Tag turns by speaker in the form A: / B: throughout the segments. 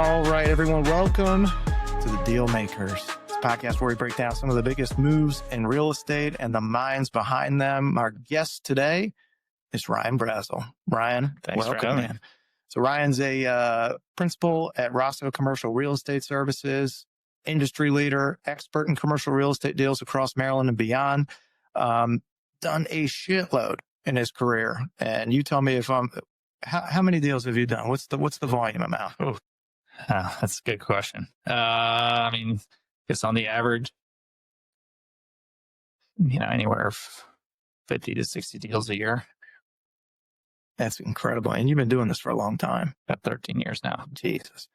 A: All right, everyone, welcome to the Dealmakers. It's a podcast where we break down some of the biggest moves in real estate and the minds behind them. Our guest today is Ryan Brassel. Ryan,
B: Thanks
A: welcome,
B: for having
A: man. So Ryan's a principal at Rosso Commercial Real Estate Services, industry leader, expert in commercial real estate deals across Maryland and beyond. Done a shitload in his career. And you tell me if how many deals have you done? What's the volume amount?
B: Oh, that's a good question. I mean, it's on the average, anywhere 50 to 60 deals a year.
A: That's incredible. And you've been doing this for a long time.
B: About 13 years now.
A: Jesus.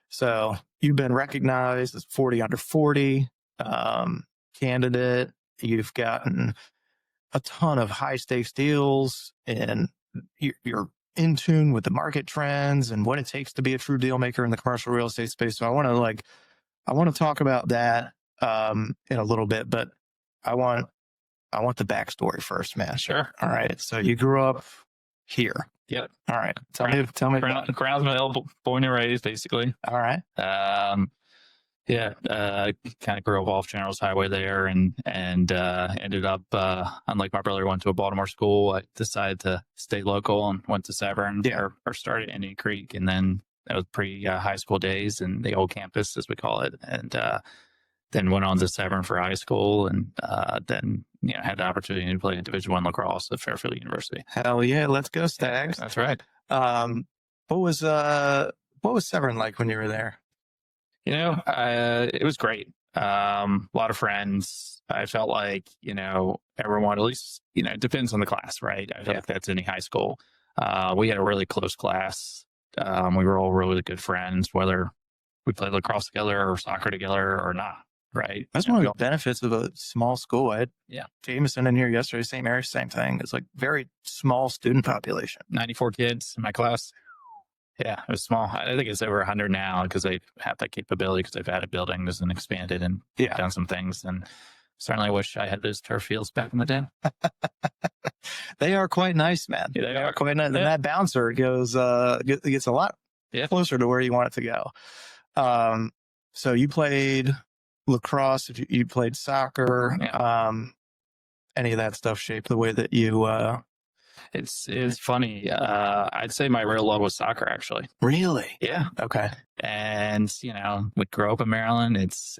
A: So you've been recognized as 40 under 40 candidate. You've gotten a ton of high stakes deals, and you're in tune with the market trends and what it takes to be a true deal maker in the commercial real estate space. So I want to talk about that in a little bit, but I want the backstory first, man.
B: Sure.
A: All right. So you grew up here.
B: Yep.
A: All right. Tell me.
B: Brownsville, born and raised, basically.
A: All right.
B: Kind of grew up off General's Highway there, and ended up, unlike my brother, went to a Baltimore school. I decided to stay local and went to Severn, or started at Indian Creek, and then that was high school days and the old campus, as we call it, and then went on to Severn for high school, and then had the opportunity to play Division I lacrosse at Fairfield University.
A: Hell yeah, let's go Stags.
B: Yeah, that's right.
A: What was Severn like when you were there?
B: It was great. A lot of friends. I felt like, everyone, at least, it depends on the class, right? I feel like that's any high school. We had a really close class. We were all really good friends, whether we played lacrosse together or soccer together or not, right?
A: That's one of the benefits of a small school. I had
B: Yeah.
A: Jameson in here yesterday, St. Mary's, same thing. It's like very small student population.
B: 94 kids in my class. Yeah, it was small. I think it's over 100 now because they have that capability because they've added buildings and expanded and done some things. And certainly wish I had those turf fields back in the day.
A: They are quite nice, man.
B: Yeah,
A: they are quite nice. Yeah. And that bouncer gets a lot closer to where you want it to go. So you played lacrosse, you played soccer.
B: Yeah.
A: Any of that stuff shaped the way that you...
B: It's funny. I'd say my real love was soccer, actually.
A: Really?
B: Yeah.
A: Okay.
B: And, we grew up in Maryland. It's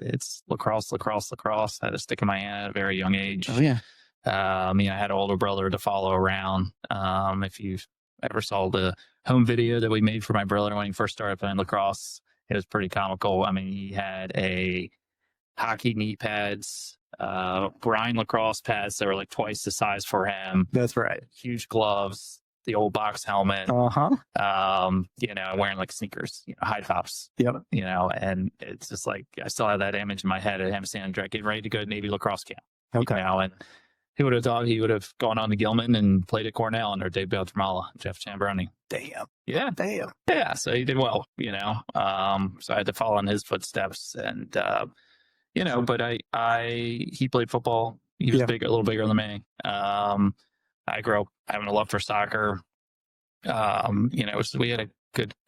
B: lacrosse. I had a stick in my hand at a very young age.
A: Oh, yeah.
B: I had an older brother to follow around. If you ever saw the home video that we made for my brother when he first started playing lacrosse, it was pretty comical. I mean, he had a hockey knee pads, Brian lacrosse pads that were like twice the size for him.
A: That's right.
B: Huge gloves, the old box helmet. Wearing like sneakers, high tops.
A: Yep.
B: And it's just like I still have that image in my head of him standing there getting ready to go to Navy lacrosse camp.
A: Okay.
B: And who would have thought he would have gone on to Gilman and played at Cornell under Dave Beltramala, Jeff Chambroni.
A: Damn.
B: Yeah.
A: Damn.
B: Yeah. So he did well, so I had to follow in his footsteps, and but he played football. He was a little bigger than me. I grew up having a love for soccer. So we had a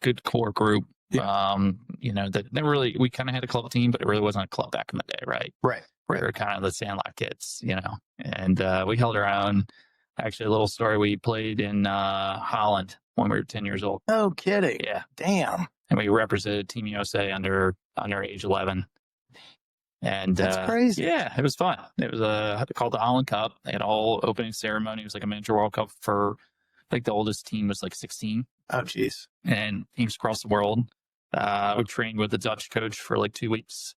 B: good core group.
A: Yeah.
B: That never really, we kind of had a club team, but it really wasn't a club back in the day, right?
A: Right.
B: We were kind of the Sandlot kids, and we held our own. Actually, a little story, we played in Holland when we were 10 years old.
A: No kidding.
B: Yeah.
A: Damn.
B: And we represented Team USA under age 11. And
A: that's crazy.
B: Yeah, it was fun. It was called the Holland Cup. They had a whole opening ceremony. It was like a miniature World Cup for, like, the oldest team was like 16.
A: Oh, geez.
B: And teams across the world. We trained with the Dutch coach for like 2 weeks,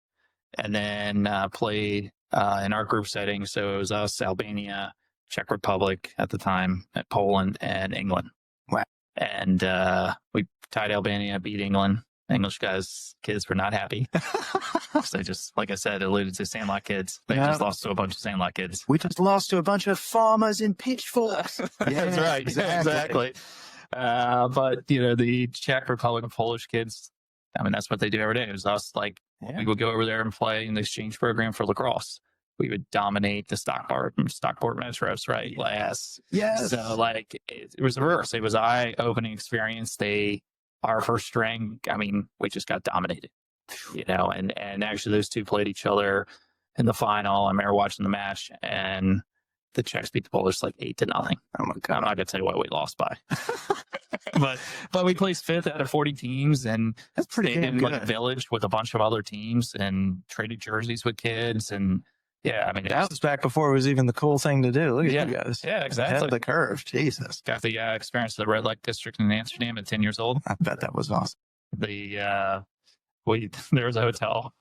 B: and then played in our group setting. So it was us, Albania, Czech Republic at the time, at Poland, and England.
A: Wow.
B: And we tied Albania, beat England. English kids were not happy. So they just, like I said, alluded to Sandlot kids. They just lost to a bunch of Sandlot kids.
A: We just lost to a bunch of farmers in pitchforks.
B: That's right. Exactly. But, the Czech Republic and Polish kids, I mean, that's what they do every day. It was us, we would go over there and play in the exchange program for lacrosse. We would dominate the Stockport Metros, right?
A: Yes.
B: So, it was the reverse. It was eye-opening experience. They our first string, I mean, we just got dominated, and actually those two played each other in the final. I remember watching the match, and the Czechs beat the Polish like 8-0.
A: Oh my God.
B: I'm not going to tell you what we lost by. but we placed 5th out of 40 teams, and
A: That's pretty
B: stayed in
A: good.
B: like a village with a bunch of other teams and traded jerseys with kids. And yeah, I mean,
A: That was back before it was even the cool thing to do. Look at
B: Yeah.
A: you guys.
B: Yeah,
A: Ahead
B: exactly.
A: of the curve. Jesus.
B: Got the experience of the red light district in Amsterdam at 10 years old.
A: I bet that was awesome.
B: There was a hotel.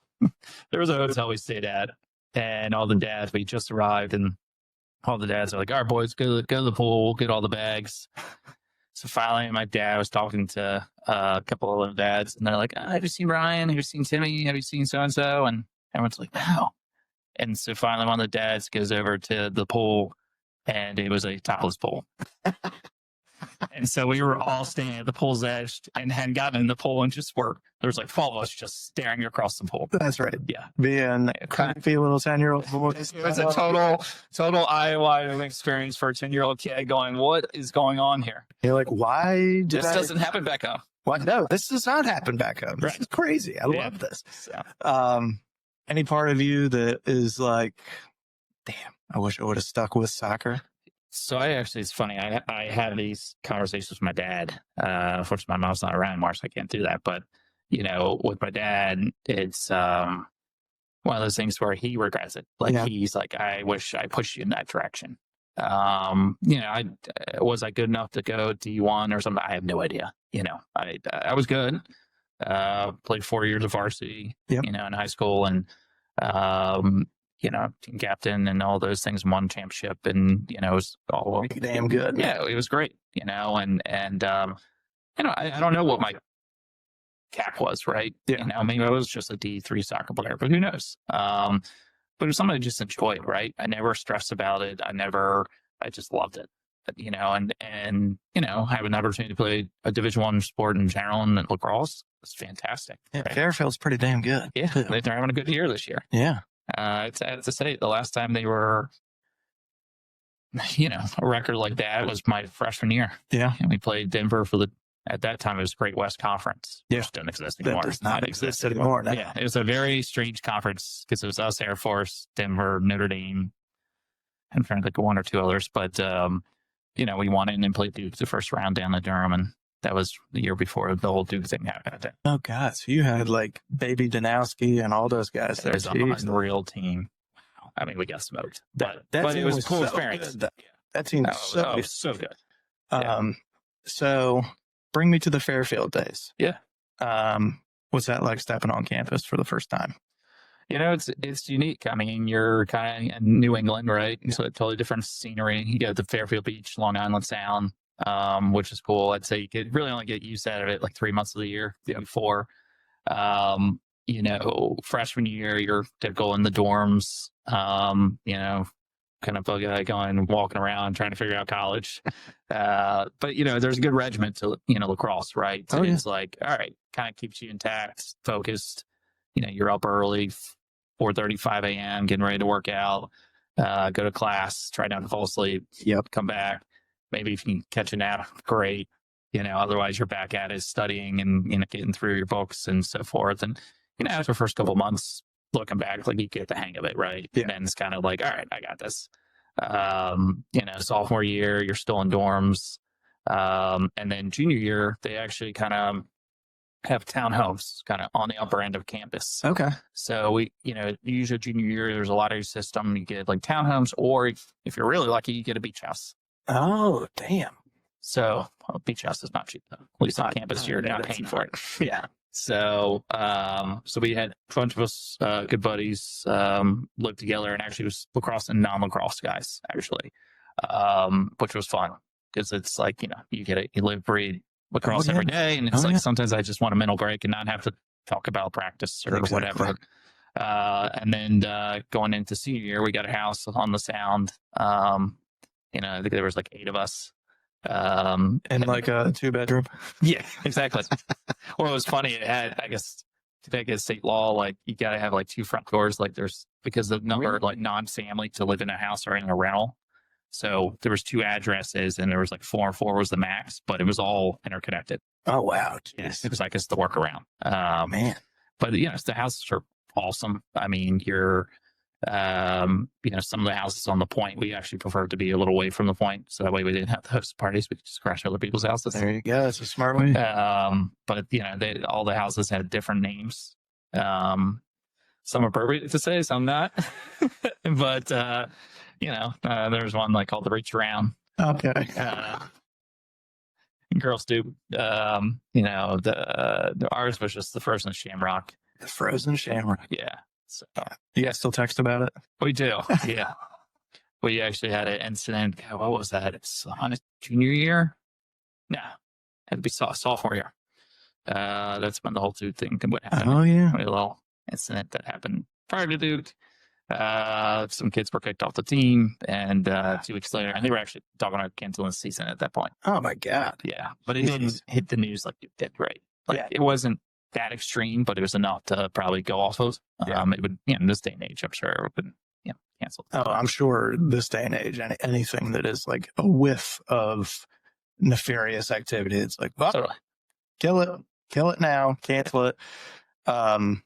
B: There was a hotel we stayed at, and all the dads, we just arrived, and all the dads are like, all right, boys, go to the pool, get all the bags. So finally, my dad was talking to a couple of other dads, and they're like, have you seen Ryan? Have you seen Timmy? Have you seen so-and-so? And everyone's like, no. And so finally, one of the dads goes over to the pool, and it was a topless pool. And so we were all standing at the pool's edge and hadn't gotten in the pool, and there was like 12 of us just staring across the pool.
A: That's right.
B: Yeah.
A: Being creepy little 10-year-old boys.
B: It was a total eye-wide experience for a 10-year-old kid going, what is going on here?
A: You're like, why did
B: This doesn't happen back home.
A: Why? No, this does not happen back home. This
B: Right.
A: is crazy. I
B: Yeah.
A: love this.
B: So,
A: Any part of you that is like, damn, I wish I would have stuck with soccer?
B: So it's funny. I had these conversations with my dad. Unfortunately, my mom's not around anymore, so I can't do that. But, with my dad, it's one of those things where he regrets it. Like, he's like, I wish I pushed you in that direction. Was I good enough to go D1 or something? I have no idea. I was good. Played 4 years of varsity, in high school, and team captain and all those things, won championship, and it was all
A: damn good.
B: Yeah, it was great, and I don't know what my cap was, right?
A: Yeah.
B: Maybe I was just a D3 soccer player, but who knows? But it was something I just enjoyed, right? I never stressed about it. I just loved it. And have an opportunity to play a Division I sport in general and lacrosse. It's fantastic.
A: Yeah,
B: right?
A: Fairfield's pretty damn good.
B: Yeah, they're having a good year this year.
A: Yeah.
B: It's sad to say, the last time they were, a record like that was my freshman year.
A: Yeah.
B: And we played Denver at that time, it was Great West Conference.
A: Yeah.
B: Which doesn't exist anymore.
A: That does not exist anymore. No.
B: Yeah. It was a very strange conference because it was us, Air Force, Denver, Notre Dame. I'm trying to think of one or two others, but, we won it and then played Duke the first round down at Durham, and that was the year before the whole Duke thing happened.
A: Oh, God. So you had like Baby Danowski and all those guys there.
B: It was a real team. I mean, we got smoked, but it was a cool experience.
A: That team was
B: so good.
A: So bring me to the Fairfield days.
B: Yeah.
A: What's that like stepping on campus for the first time?
B: It's unique. I mean, you're kind of in New England, right? So it's totally different scenery. You go to Fairfield Beach, Long Island Sound, which is cool. I'd say you could really only get used out of it like 3 months of the year before. Freshman year, you're typical in the dorms, kind of bug guy going, walking around, trying to figure out college. But there's a good regiment to, lacrosse, right? So it's like, all right, kind of keeps you intact, focused. You're up early, 4:35 a.m., getting ready to work out, go to class, try not to fall asleep, come back. Maybe if you can catch a nap, great. Otherwise you're back at it studying and, getting through your books and so forth. And, after the first couple of months, looking back, like you get the hang of it, right?
A: Yeah.
B: And then it's kind of like, all right, I got this. Sophomore year, you're still in dorms. And then junior year, they actually kind of have townhomes kind of on the upper end of campus.
A: Okay.
B: So usually junior year, there's a lottery system. You get like townhomes, or if you're really lucky, you get a beach house.
A: Oh, damn.
B: So beach house is not cheap though. At least on campus, you're not paying for it. Yeah. So we had a bunch of us, good buddies, lived together, and actually was lacrosse and non-lacrosse guys, actually, which was fun because it's like, you get it, you live, breathe lacrosse every day. And it's sometimes I just want a mental break and not have to talk about practice or whatever. And then going into senior year, we got a house on the Sound. I think there was like 8 of us.
A: And like a 2-bedroom.
B: Yeah, exactly. Well, it was funny. It had, I guess, to make it state law, like you got to have like 2 front doors. Like because the number of like non-family to live in a house or in a rental. So there was 2 addresses, and there was like 4 and 4 was the max, but it was all interconnected.
A: Oh, wow.
B: Yes, it was like it's the workaround.
A: Man.
B: But the houses are awesome. I mean, some of the houses on the point, we actually prefer to be a little away from the point, so that way we didn't have to host parties. We could just crash other people's houses.
A: There you go. It's a smart way.
B: But all the houses had different names. Some appropriate to say, some not. But there's one like called the Reach Around.
A: Okay.
B: Girl Stoop. The ours was just the Frozen Shamrock.
A: The Frozen Shamrock.
B: Yeah. So
A: you guys still text about it?
B: We do. Yeah. We actually had an incident. God, what was that? It's on a junior year. No, had to be sophomore year. That's when the whole Duke thing would happen.
A: Oh yeah.
B: A little incident that happened prior to Duke. Some kids were kicked off the team, and 2 weeks later, and they were actually talking about canceling the season at that point.
A: Oh my God.
B: Yeah, but it didn't hit the news like it did, right? Like it wasn't that extreme, but it was enough to probably go off of. It would, in this day and age, I'm sure it would have been canceled.
A: Oh, I'm sure this day and age, anything that is like a whiff of nefarious activity, it's like, well,
B: Totally.
A: kill it now, cancel it. Man,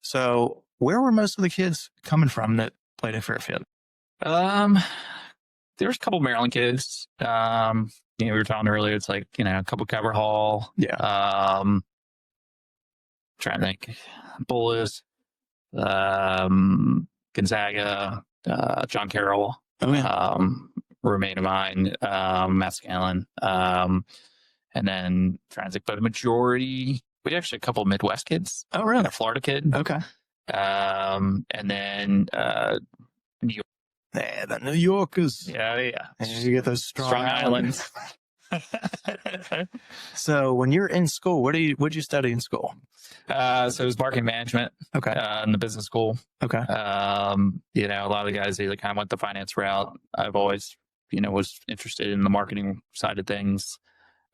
A: so where were most of the kids coming from that played at Fairfield?
B: There was a couple Maryland kids. We were talking earlier. It's like a couple Cover Hall.
A: Yeah.
B: Trying to think, Bullis, Gonzaga, John Carroll.
A: Oh yeah.
B: Roommate of mine, Matt Scanlon. And then trying to think, but a majority. We actually a couple Midwest kids.
A: Oh really?
B: And a Florida kid.
A: Okay.
B: And then New York.
A: Yeah, the New Yorkers.
B: Yeah.
A: And you get those strong
B: islands.
A: So when you're in school, what'd you study in school?
B: So it was marketing management.
A: Okay.
B: In the business school.
A: Okay.
B: A lot of the guys either kind of went the finance route. I've always, was interested in the marketing side of things.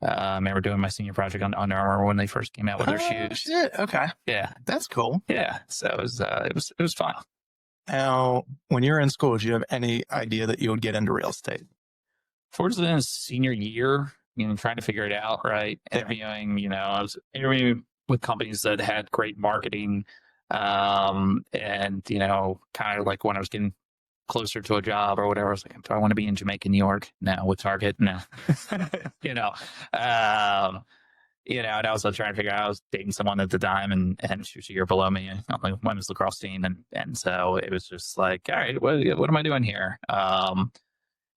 B: I remember doing my senior project on Under Armour when they first came out with their shoes.
A: Shit. Okay.
B: Yeah.
A: That's cool.
B: Yeah. So it was fun.
A: Now, when you were in school, did you have any idea that you would get into real estate?
B: Towards the end of senior year, trying to figure it out, right? Interviewing, I was interviewing with companies that had great marketing. And, kind of like when I was getting closer to a job or whatever, I was like, do I want to be in Jamaica, New York? No. With Target? No. And I was trying to figure out, I was dating someone at the time and she was a year below me on the women's lacrosse team. And so it was just like, all right, what am I doing here?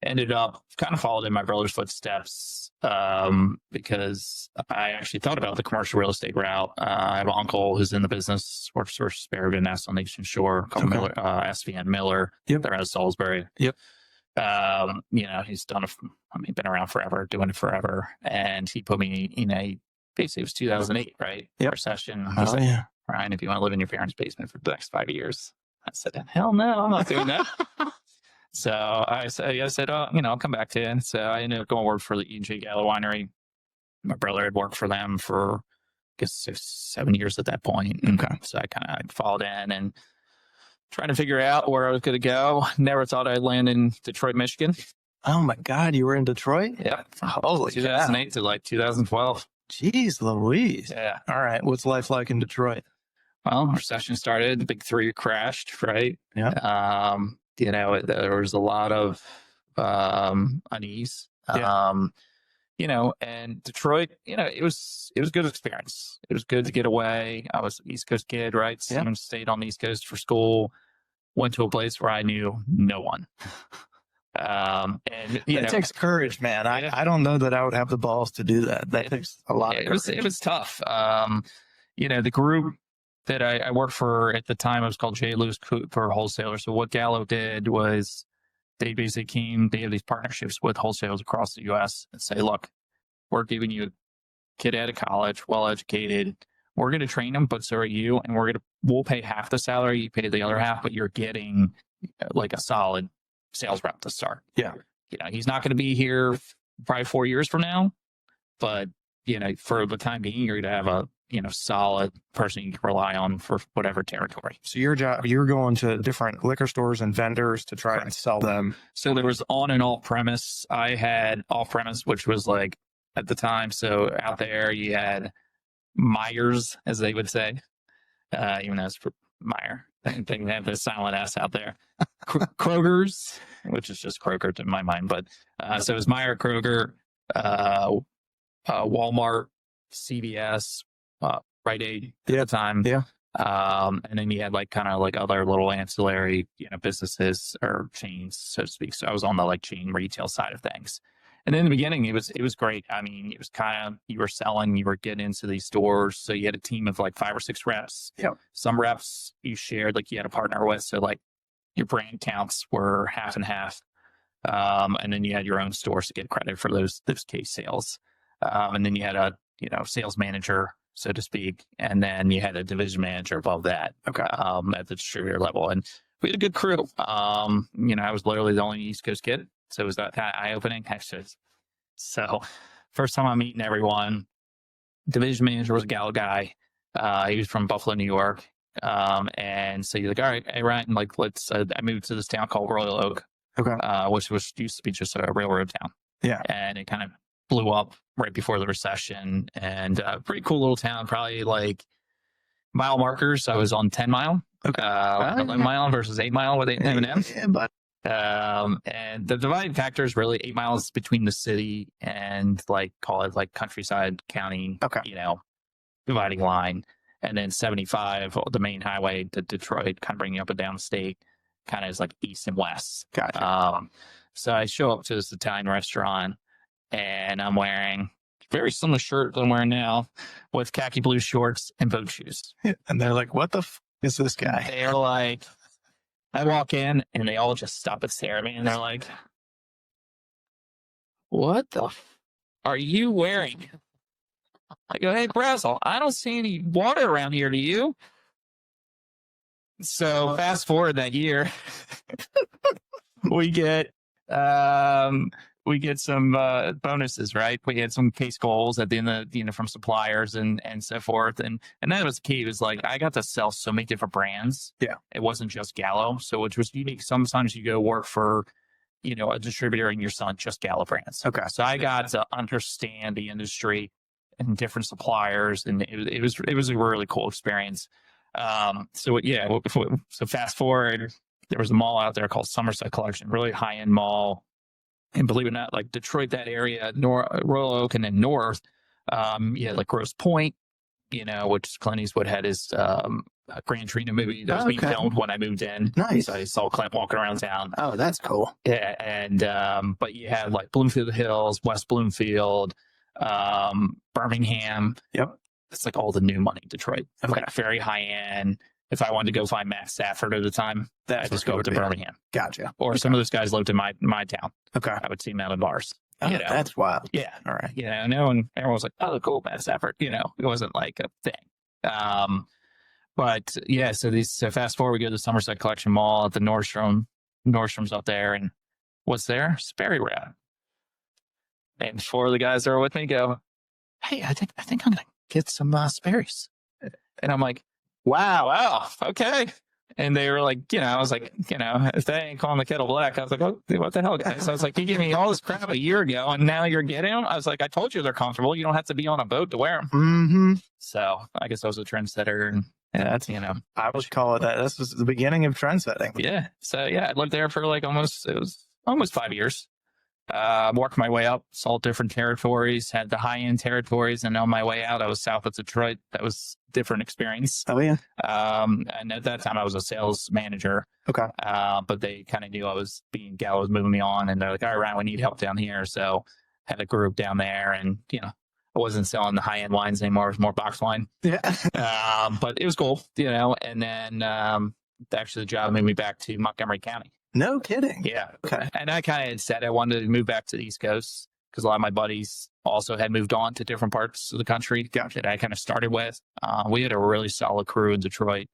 B: Ended up kind of followed in my brother's footsteps because I actually thought about the commercial real estate route. I have an uncle who's in the business, works for Sparrow National Nation Shore, Miller, SVN Miller.
A: Yep.
B: They're out of Salisbury.
A: Yep.
B: He's done been around forever, doing it forever. And he put me in basically it was 2008, right?
A: Yep.
B: Recession.
A: Oh, yeah.
B: Ryan, if you want to live in your parents' basement for the next 5 years. I said, hell no, I'm not doing that. So I said, I'll come back to you. And so I ended up going to work for the E&J Gallo Winery. My brother had worked for them for, I guess, 6-7 years at that point.
A: Okay.
B: So I kind of followed in and trying to figure out where I was going to go. Never thought I'd land in Detroit, Michigan.
A: Oh my God, you were in Detroit?
B: Yeah.
A: Holy
B: 2008 to like 2012.
A: Jeez Louise.
B: Yeah.
A: All right. What's life like in Detroit?
B: Well, recession started, the big three crashed, right?
A: Yeah.
B: There was a lot of unease.
A: Yeah.
B: And Detroit, it was a good experience. It was good to get away. I was an East Coast kid, right?
A: Yeah.
B: Stayed on the East Coast for school. Went to a place where I knew no one. It
A: takes courage, man. I don't know that I would have the balls to do that. That takes a lot of courage.
B: It was tough. The group that I worked for at the time, it was called J. Lewis Cooper Wholesaler. So what Gallo did was they basically they have these partnerships with wholesalers across the U.S. and say, look, we're giving you a kid out of college, well-educated. We're going to train them, but so are you. And we'll pay half the salary. You pay the other half, but you're getting like a solid sales rep to start.
A: Yeah.
B: He's not going to be here probably 4 years from now, but for the time being, you're going to have a, solid person you can rely on for whatever territory.
A: So your job, you're going to different liquor stores and vendors to try and sell them.
B: So there was on and off premise. I had off premise, which was like at the time. So out there you had Myers, as they would say, even though it's for Meyer. They have the silent S out there. Kroger's, which is just Kroger to my mind. But so it was Meyer, Kroger, Walmart, CVS, Rite Aid at the time.
A: Yeah.
B: And then you had like kind of like other little ancillary, businesses or chains, so to speak. So I was on the like chain retail side of things. And in the beginning, it was great. I mean, it was kind of, you were selling, you were getting into these stores. So you had a team of like 5 or 6 reps.
A: Yeah.
B: Some reps you shared, like you had a partner with. So like your brand counts were half and half. And then you had your own stores to get credit for those case sales. And then you had a, sales manager, so to speak. And then you had a division manager above that.
A: Okay.
B: At the distributor level. And we had a good crew. I was literally the only East Coast kid. So it was that kind of eye-opening. So first time I'm meeting everyone, division manager was a gal guy. He was from Buffalo, New York. And so he's like, all right, hey, Ryan, like, let's, I moved to this town called Royal Oak, which used to be just a railroad town.
A: Yeah.
B: And it kind of blew up right before the recession, and pretty cool little town, probably like mile markers. I was on 10 mile, 11 mile versus 8 mile with M&M.
A: Yeah, but
B: and the dividing factor is really 8 miles between the city and like, call it like countryside county, dividing line. And then 75, the main highway to Detroit, kind of bringing you up and down the state, kind of is like east and west.
A: Gotcha.
B: So I show up to this Italian restaurant, and I'm wearing very similar shirt that I'm wearing now with khaki blue shorts and boat shoes.
A: And they're like, what the is this guy?
B: They're like, I walk in and they all just stop and stare at me, and they're like, what the are you wearing? I go, hey, Brassel, I don't see any water around here. Do you? So fast forward that year, we get some bonuses, right? We had some case goals at the end of, from suppliers and so forth. And that was key. It was like, I got to sell so many different brands.
A: Yeah.
B: It wasn't just Gallo. So which was unique. Sometimes you go work for, a distributor and you're selling just Gallo brands.
A: Okay. So
B: I got to understand the industry and different suppliers. And it was a really cool experience. So fast forward, there was a mall out there called Somerset Collection, really high-end mall. And believe it or not, like Detroit, that area, Royal Oak, and then north, like Grosse Pointe, which Clint Eastwood had his Gran Torino movie that was being filmed when I moved in.
A: Nice.
B: So I saw Clint walking around town.
A: Oh, that's cool.
B: Yeah, and but you had like Bloomfield Hills, West Bloomfield, Birmingham.
A: Yep.
B: It's like all the new money Detroit.
A: Okay.
B: Like very high end. If I wanted to go find Matt Stafford at the time, I just go up to Birmingham.
A: Gotcha.
B: Or some of those guys lived in my town.
A: Okay.
B: I would see them out in bars.
A: Oh, that's wild.
B: Yeah.
A: All right.
B: And everyone was like, oh, cool, Matt Stafford. It wasn't like a thing. But yeah, so fast forward, we go to the Somerset Collection Mall at the Nordstrom's up there, and what's there? Sperry wrap. And 4 of the guys that are with me go, hey, I think I'm gonna get some Sperry's. And I'm like, wow, okay. And they were like, I was like, if they ain't calling the kettle black, I was like, oh, what the hell, guys? I was like, you gave me all this crap a year ago, and now you're getting them? I was like, I told you they're comfortable. You don't have to be on a boat to wear them.
A: Mm-hmm.
B: So I guess I was a trendsetter, and that's,
A: I would call it that. This was the beginning of trend setting.
B: Yeah. So yeah, I lived there for like almost 5 years. Worked my way up, saw different territories, had the high-end territories, and on my way out, I was south of Detroit. That was a different experience.
A: Oh, yeah.
B: And at that time, I was a sales manager.
A: Okay.
B: But they kind of knew Gallo was moving me on, and they're like, all right, Ryan, we need help down here. So had a group down there, and, I wasn't selling the high-end wines anymore. It was more box wine.
A: Yeah.
B: But it was cool, and then actually the job moved me back to Montgomery County.
A: No kidding.
B: Yeah.
A: Okay.
B: And I kind of had said I wanted to move back to the East Coast because a lot of my buddies also had moved on to different parts of the country that I kind of started with. We had a really solid crew in Detroit.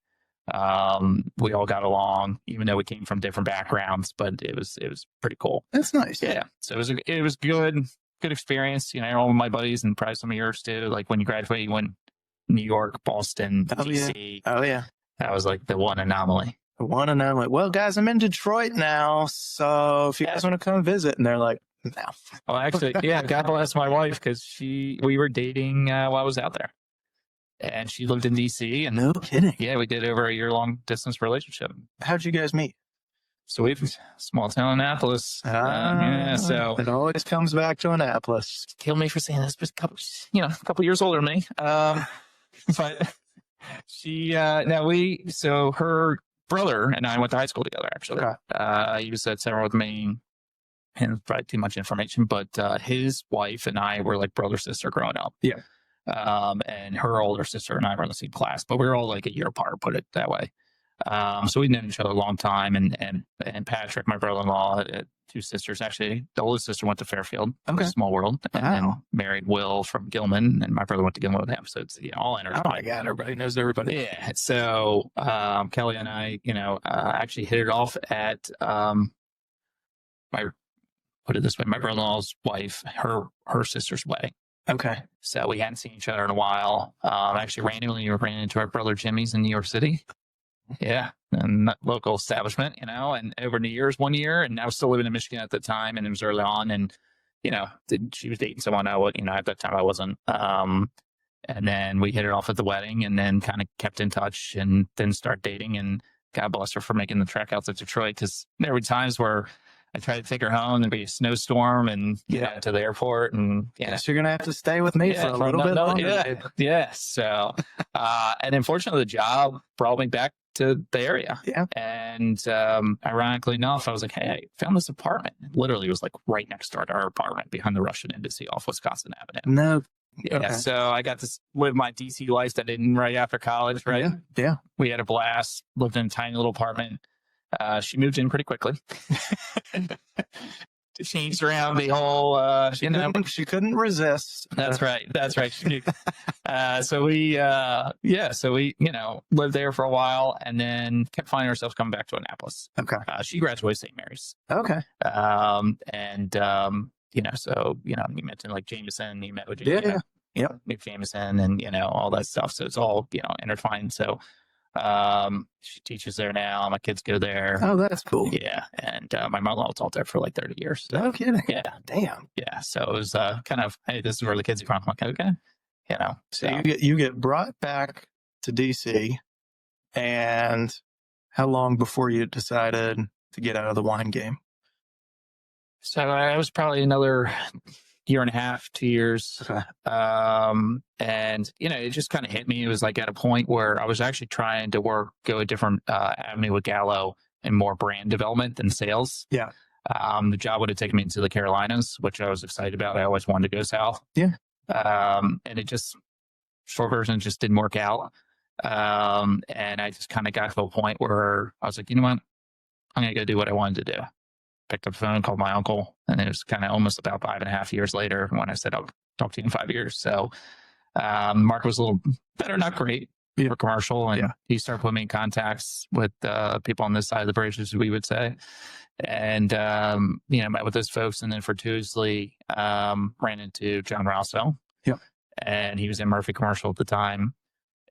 B: We all got along, even though we came from different backgrounds, but it was pretty cool.
A: That's nice.
B: Yeah. So it was good. good experience. All my buddies and probably some of yours too. Like when you graduate, you went New York, Boston, DC.
A: Oh yeah.
B: That was like the one anomaly.
A: The one anomaly. Well, guys, I'm in Detroit now, so if you guys want to come visit, and they're like, no.
B: Well, actually, yeah. God bless my wife because we were dating while I was out there, and she lived in DC. And
A: no kidding.
B: Yeah, we did over a year-long distance relationship.
A: How'd you guys meet?
B: So we've small town Annapolis. So
A: it always comes back to Annapolis.
B: Kill me for saying this, but a couple years older than me. But she so her brother and I went to high school together. Actually, he was at Central with me, and probably too much information. But his wife and I were like brother sister growing up.
A: Yeah.
B: And her older sister and I were in the same class, but we were all like a year apart. Put it that way. So we've known each other a long time, and Patrick, my brother-in-law, had two sisters. Actually, the oldest sister went to Fairfield, small world, and married Will from Gilman, and my brother went to Gilman with him. So it's all intertwined.
A: Oh my God, everybody knows everybody.
B: Yeah. So Kelly and I, actually hit it off at put it this way, my brother-in-law's wife, her sister's wedding.
A: Okay.
B: So we hadn't seen each other in a while. Actually, randomly, we ran into our brother Jimmy's in New York City. Yeah, and local establishment, and over New Year's 1 year, and I was still living in Michigan at the time, and it was early on, and she was dating someone at that time I wasn't. And then we hit it off at the wedding, and then kind of kept in touch, and then start dating. And God bless her for making the trek out to Detroit, because there were times where I tried to take her home, and there'd be a snowstorm, and to the airport, and
A: so you're gonna have to stay with me for a little bit longer.
B: Yeah. So, and unfortunately, the job brought me back to the area.
A: Yeah.
B: And ironically enough, I was like, hey, I found this apartment. It literally was like right next door to our apartment behind the Russian embassy off Wisconsin Avenue.
A: No.
B: Yeah. Okay. So I got to live my DC life that I did right after college, right?
A: Yeah.
B: We had a blast, lived in a tiny little apartment. She moved in pretty quickly. Changed around the whole,
A: she couldn't resist.
B: That's right. So we lived there for a while, and then kept finding ourselves coming back to Annapolis.
A: Okay.
B: She graduated St. Mary's.
A: Okay.
B: So, you mentioned like Jameson, you met with Jameson.
A: Yeah.
B: Nick Jameson and, all that stuff. So it's all, intertwined. So, she teaches there now. My kids go there.
A: Oh, that's cool.
B: Yeah. And my mother-in-law taught there for like 30 years. So,
A: no kidding.
B: Yeah.
A: Damn.
B: Yeah. So it was kind of, hey, this is where the kids are from. I'm like, okay.
A: So you get brought back to DC, and how long before you decided to get out of the wine game?
B: So I was probably another year and a half, 2 years.
A: Okay.
B: And, it just kind of hit me. It was like at a point where I was actually trying to go a different avenue with Gallo and more brand development than sales.
A: Yeah.
B: The job would have taken me into the Carolinas, which I was excited about. I always wanted to go south.
A: Yeah.
B: And it just, short version, just didn't work out. And I just kind of got to a point where I was like, you know what? I'm going to go do what I wanted to do. Picked up the phone, called my uncle, and it was kind of almost about 5.5 years later when I said, I'll talk to you in 5 years. So the market was a little better, not great for commercial. And he started putting me in contacts with people on this side of the bridge, as we would say. And, met with those folks, and then fortuitously ran into John Rosso.
A: Yeah.
B: And he was in Murphy Commercial at the time.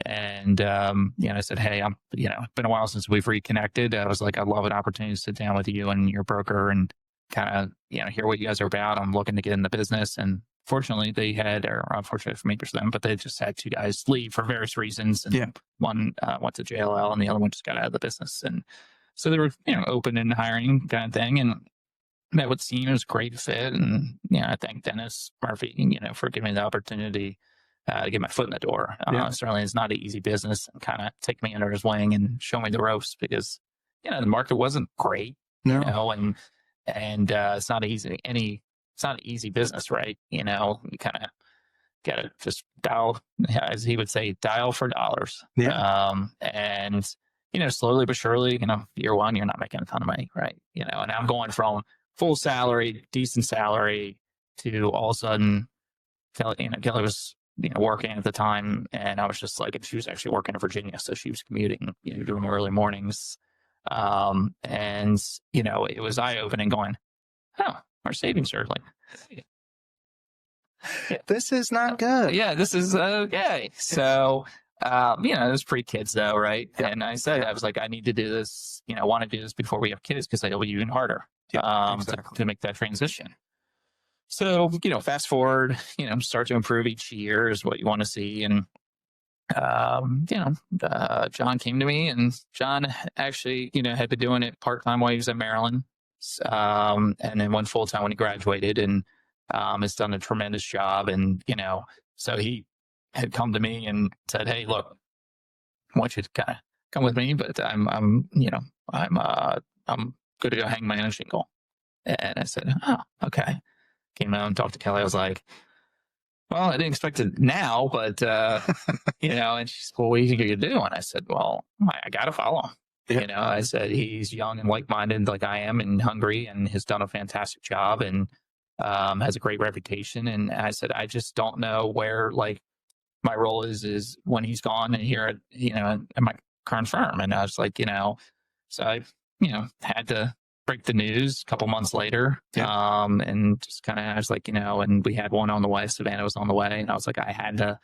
B: And, I said, hey, it's been a while since we've reconnected. I was like, I'd love an opportunity to sit down with you and your broker and kind of, hear what you guys are about. I'm looking to get in the business. And fortunately they had, or unfortunately for me for them, but they just had two guys leave for various reasons. And one went to JLL and the other one just got out of the business. And so they were, open and hiring kind of thing. And met with the team. It was a great fit. And, I thank Dennis Murphy, for giving me the opportunity to get my foot in the door. Certainly it's not an easy business, and kind of take me under his wing and show me the ropes, because, the market wasn't great, and it's not easy. It's not an easy business, right? You kind of got to just dial, as he would say, dial for dollars.
A: Yeah.
B: And, slowly but surely, year one, you're not making a ton of money, right? And I'm going from full salary, decent salary, to all of a sudden, Kelly was, working at the time, and I was just like, and she was actually working in Virginia, so she was commuting, doing early mornings. And, it was eye-opening going, oh, our savings are like
A: This is not good.
B: Yeah, this is okay. So, it was pre-kids though, right?
A: Yeah.
B: And I said, I was like, I need to do this, want to do this before we have kids because it'll be even harder
A: Exactly.
B: to make that transition. So, fast forward, start to improve each year is what you want to see. And, John came to me, and John actually, had been doing it part-time while he was at Maryland. And then went full-time when he graduated, and has done a tremendous job. And, so he had come to me and said, hey, look, I want you to kind of come with me, but I'm good to go hang my own shingle. And I said, oh, okay. Came out and talked to Kelly. I was like, well, I didn't expect it now, but, and she said, well, what do you think you're going to do? And I said, well, I got to follow him.
A: Yeah.
B: I said, he's young and like-minded like I am and hungry and has done a fantastic job and has a great reputation. And I said, I just don't know where, like, my role is when he's gone and here at my current firm. And I was like, so I, had to break the news a couple months later.
A: Yeah.
B: And just kind of, I was like, and we had one on the way. Savannah was on the way. And I was like, I had to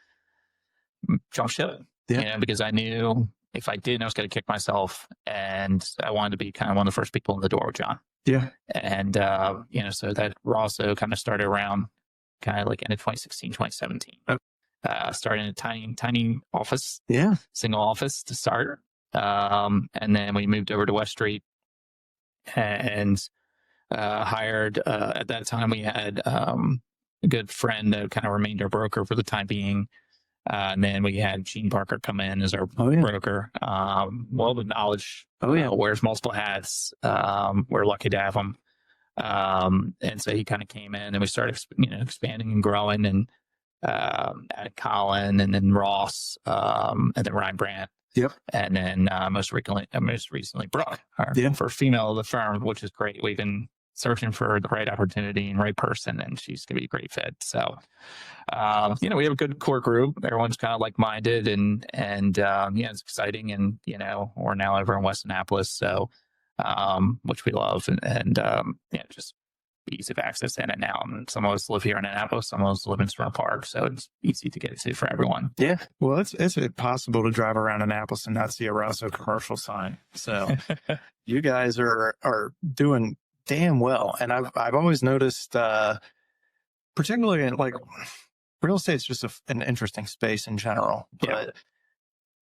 B: jump ship, because I knew if I didn't, I was going to kick myself. And I wanted to be kind of one of the first people in the door with John.
A: Yeah.
B: And, so that Rosso kind of started around kind of like end of 2016, 2017.
A: Okay.
B: Started in a tiny office.
A: Yeah.
B: Single office to start. And then we moved over to West Street and hired, at that time we had a good friend that kind of remained our broker for the time being. And then we had Gene Parker come in as our broker. Well, the knowledge, wears multiple hats. We're lucky to have him. And so he kind of came in and we started, expanding and growing, and added Colin and then Ross, and then Ryan Brandt.
A: Yep.
B: And then most recently Brooke, our first female of the firm, which is great. We've been searching for the right opportunity and right person, and she's going to be a great fit. So, we have a good core group. Everyone's kind of like-minded, and it's exciting. And, we're now over in West Annapolis, so, which we love, and just ease of access in and out. And some of us live here in Annapolis, some of us live in Smyrna Park, so it's easy to get to for everyone.
A: Yeah. Well, it's impossible to drive around Annapolis and not see a Rosso commercial sign. So you guys are doing damn well. And I've always noticed, particularly in, like, real estate's just an interesting space in general. But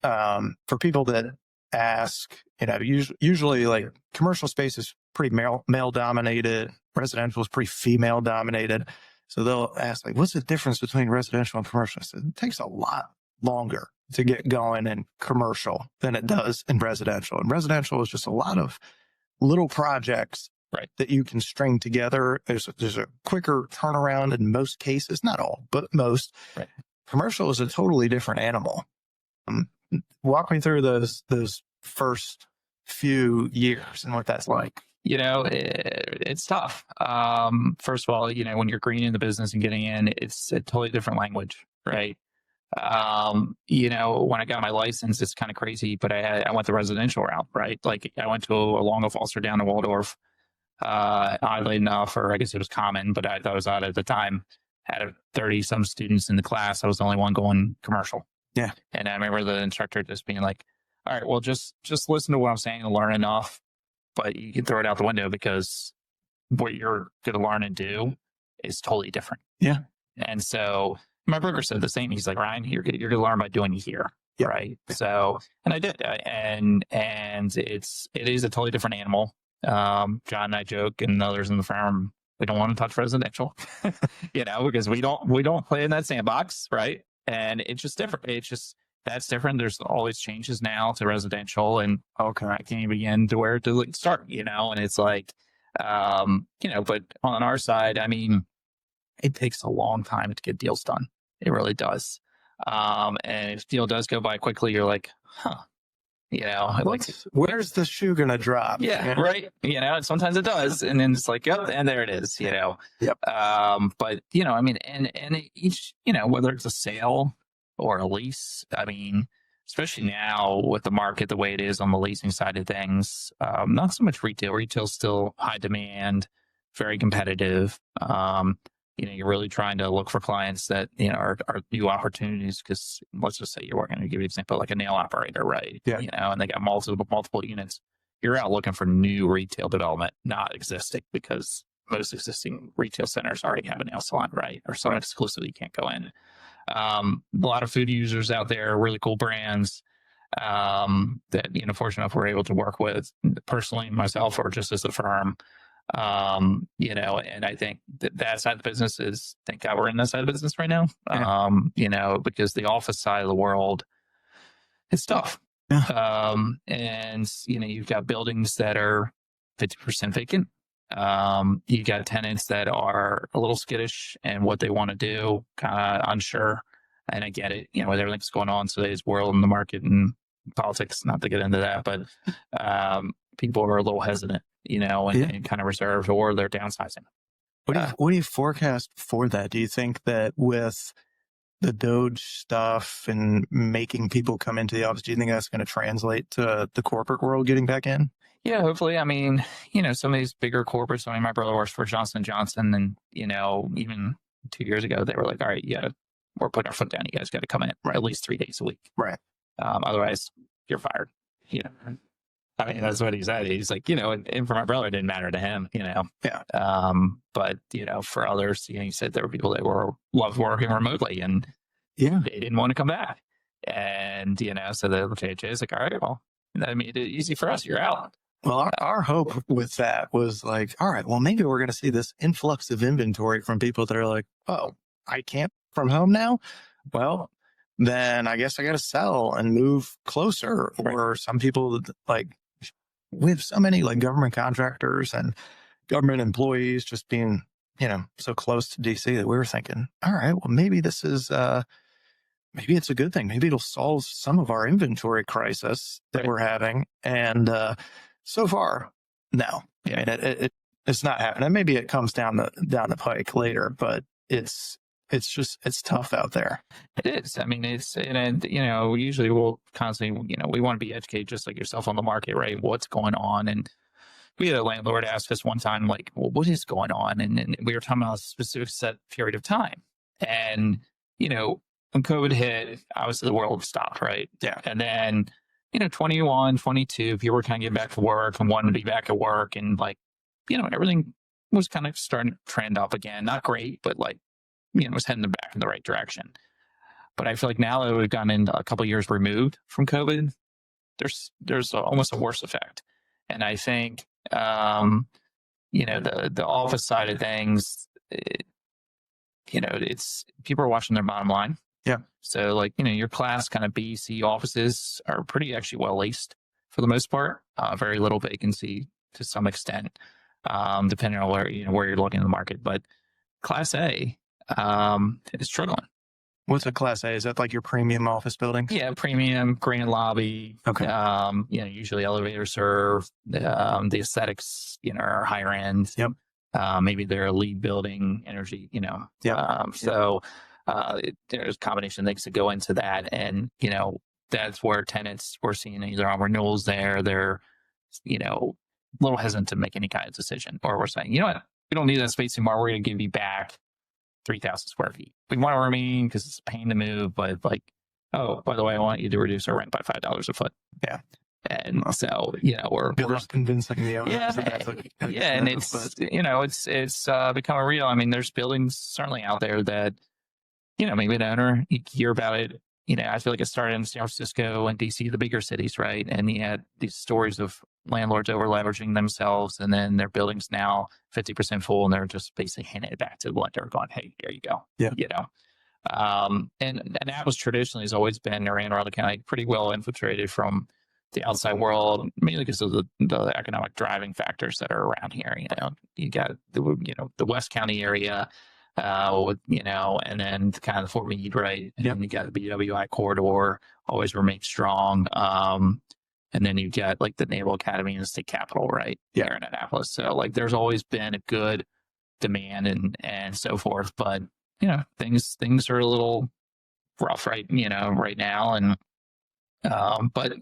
A: for people that ask, usually like commercial space is pretty male dominated, residential is pretty female dominated. So they'll ask, like, what's the difference between residential and commercial? I said, it takes a lot longer to get going in commercial than it does in residential. And residential is just a lot of little projects that you can string together. There's a quicker turnaround in most cases, not all, but most.
B: Right.
A: Commercial is a totally different animal. Walk me through those first few years and what that's like.
B: It's tough. First of all, when you're green in the business and getting in, it's a totally different language, right? When I got my license, it's kind of crazy, but I went the residential route, right? Like I went to a Longo Foster down in Waldorf. Oddly enough, or I guess it was common, but I thought it was odd at the time. Had 30 some students in the class. I was the only one going commercial.
A: Yeah.
B: And I remember the instructor just being like, all right, well, just listen to what I'm saying and learn enough, but you can throw it out the window because what you're going to learn and do is totally different.
A: Yeah.
B: And so my broker said the same. He's like, Ryan, you're going to learn by doing it here. Yeah. Right. So, and I did. And it is a totally different animal. John and I joke, and others in the firm, we don't want to touch residential, because we don't play in that sandbox. Right. And it's just different. That's different. There's always changes now to residential, and I can't even begin to where to start, and it's like, but on our side, I mean, it takes a long time to get deals done. It really does. And if deal does go by quickly, you're like, huh,
A: where's the shoe going to drop?
B: Yeah. Right. And sometimes it does. And then it's like, yep. And there it is, Yep. But, I mean, and each, whether it's a sale or a lease, I mean, especially now with the market the way it is on the leasing side of things, not so much retail. Retail's still high demand, very competitive. you're really trying to look for clients that, are new opportunities. Cause let's just say we're going to give you an example, like a nail operator, right?
A: Yeah.
B: And they got multiple units. You're out looking for new retail development, not existing, because most existing retail centers already have a nail salon, right? Or some exclusively you can't go in. A lot of food users out there, really cool brands that, fortunate enough we're able to work with personally myself or just as a firm. And I think that side of the business is, thank God we're in that side of the business right now. Because the office side of the world, it's tough.
A: Yeah.
B: And you've got buildings that are 50% vacant. You got tenants that are a little skittish and what they want to do, kind of unsure. And I get it, with everything that's going on in today's world and the market and politics, not to get into that, but people are a little hesitant, and kind of reserved, or they're downsizing.
A: What do you forecast for that? Do you think that with the Doge stuff and making people come into the office, do you think that's going to translate to the corporate world getting back in?
B: Yeah, hopefully. I mean, some of these bigger corporates, my brother works for Johnson & Johnson, and, even 2 years ago, they were like, all right, we're putting our foot down. You guys got to come in at least 3 days a week.
A: Right.
B: Otherwise, you're fired. I mean, that's what he said. He's like, and for my brother, it didn't matter to him,
A: Yeah.
B: But, for others, he said there were people that loved working remotely and they didn't want to come back. And, so the JJ is like, all right, well, I made it easy for us. You're out.
A: Well, our hope with that was like, all right, well, maybe we're going to see this influx of inventory from people that are like, oh, I can't from home now. Well, then I guess I got to sell and move closer. Right. Or some people like, we have so many like government contractors and government employees just being, so close to DC that we were thinking, all right, well, maybe this is, maybe it's a good thing. Maybe it'll solve some of our inventory crisis that we're having. And so far, no. Yeah. I mean, it's not happening. Maybe it comes down the pike later, but it's tough out there.
B: It is. I mean, usually we'll constantly, we want to be educated just like yourself on the market, right? What's going on? And we had a landlord ask us one time, like, well, what is going on? And we were talking about a specific set period of time. And, when COVID hit, obviously the world stopped, right?
A: Yeah.
B: And then, 21, 22, people were kind of getting back to work and wanted to be back at work. And like, everything was kind of starting to trend up again. Not great, but like, was heading back in the right direction. But I feel like now that we've gotten in a couple of years removed from COVID, there's almost a worse effect. And I think, the office side of things, it's people are watching their bottom line.
A: Yeah. So
B: like, your class kind of B, C offices are pretty actually well laced for the most part. Very little vacancy to some extent, depending on where you're looking in the market. But Class A is struggling.
A: What's a Class A? Is that like your premium office buildings?
B: Yeah, premium, granite lobby.
A: Okay.
B: Usually elevator serve. The aesthetics, are higher end.
A: Yep.
B: Maybe they're a lead building, energy.
A: Yep.
B: So there's a combination of things that go into that, and that's where tenants we're seeing either on renewals they're a little hesitant to make any kind of decision, or we're saying, you know what, we don't need that space anymore. We're going to give you back 3,000 square feet. We want to remain because it's a pain to move, but like, oh, by the way, I want you to reduce our rent by $5 a foot.
A: Yeah.
B: And so, we're
A: convincing the owner.
B: And it's become a real. I mean, there's buildings certainly out there that, maybe an owner, you hear about it. I feel like it started in San Francisco and DC, the bigger cities, right? And you had these stories of landlords over leveraging themselves, and then their buildings now 50% full, and they're just basically handing it back to the lender, going, "Hey, there you go."
A: Yeah.
B: And that was traditionally has always been around Raleigh County pretty well infiltrated from the outside world, mainly because of the economic driving factors that are around here. You got the West County area. And then kind of the Fort Meade, right? And then you got the BWI corridor, always remains strong. And then you've got like the Naval Academy and the state capitol, right?
A: Yeah.
B: There in Annapolis. So like there's always been a good demand and so forth. But, things are a little rough, right? Right now. And, but,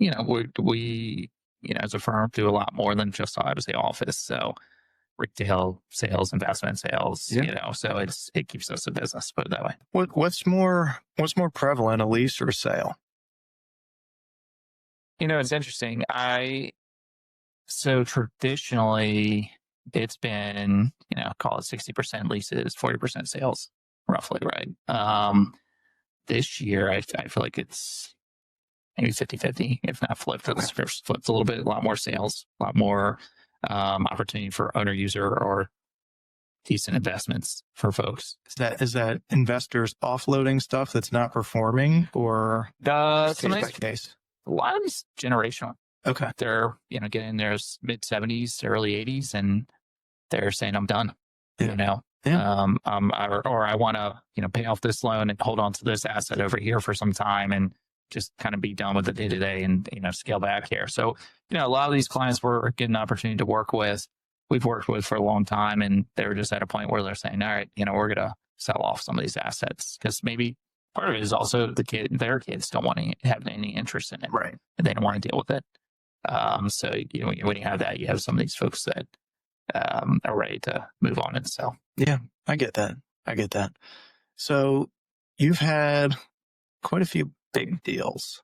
B: we as a firm do a lot more than just obviously office. So, retail sales, investment sales,
A: Yeah.
B: so it keeps us in business, put it that way.
A: What's more prevalent, a lease or a sale?
B: It's interesting. So traditionally it's been, call it 60% leases, 40% sales, roughly, right? This year I feel like it's maybe 50-50, if not flipped. It's flipped a little bit, a lot more sales, a lot more opportunity for owner user or decent investments for folks.
A: Is that investors offloading stuff that's not performing, or case by case?
B: A lot of these generational.
A: Okay.
B: They're, getting their mid 70s, early 80s, and they're saying, I'm done.
A: Yeah.
B: Or I want to, pay off this loan and hold on to this asset over here for some time and just kind of be done with the day to day and, scale back here. So, a lot of these clients we're getting an opportunity to work with, we've worked with for a long time, and they're just at a point where they're saying, all right, we're going to sell off some of these assets, because maybe part of it is also their kids don't want to have any interest in it.
A: Right.
B: And they don't want to deal with it. So, when you have that, you have some of these folks that are ready to move on and sell.
A: Yeah, I get that. So you've had quite a few big deals.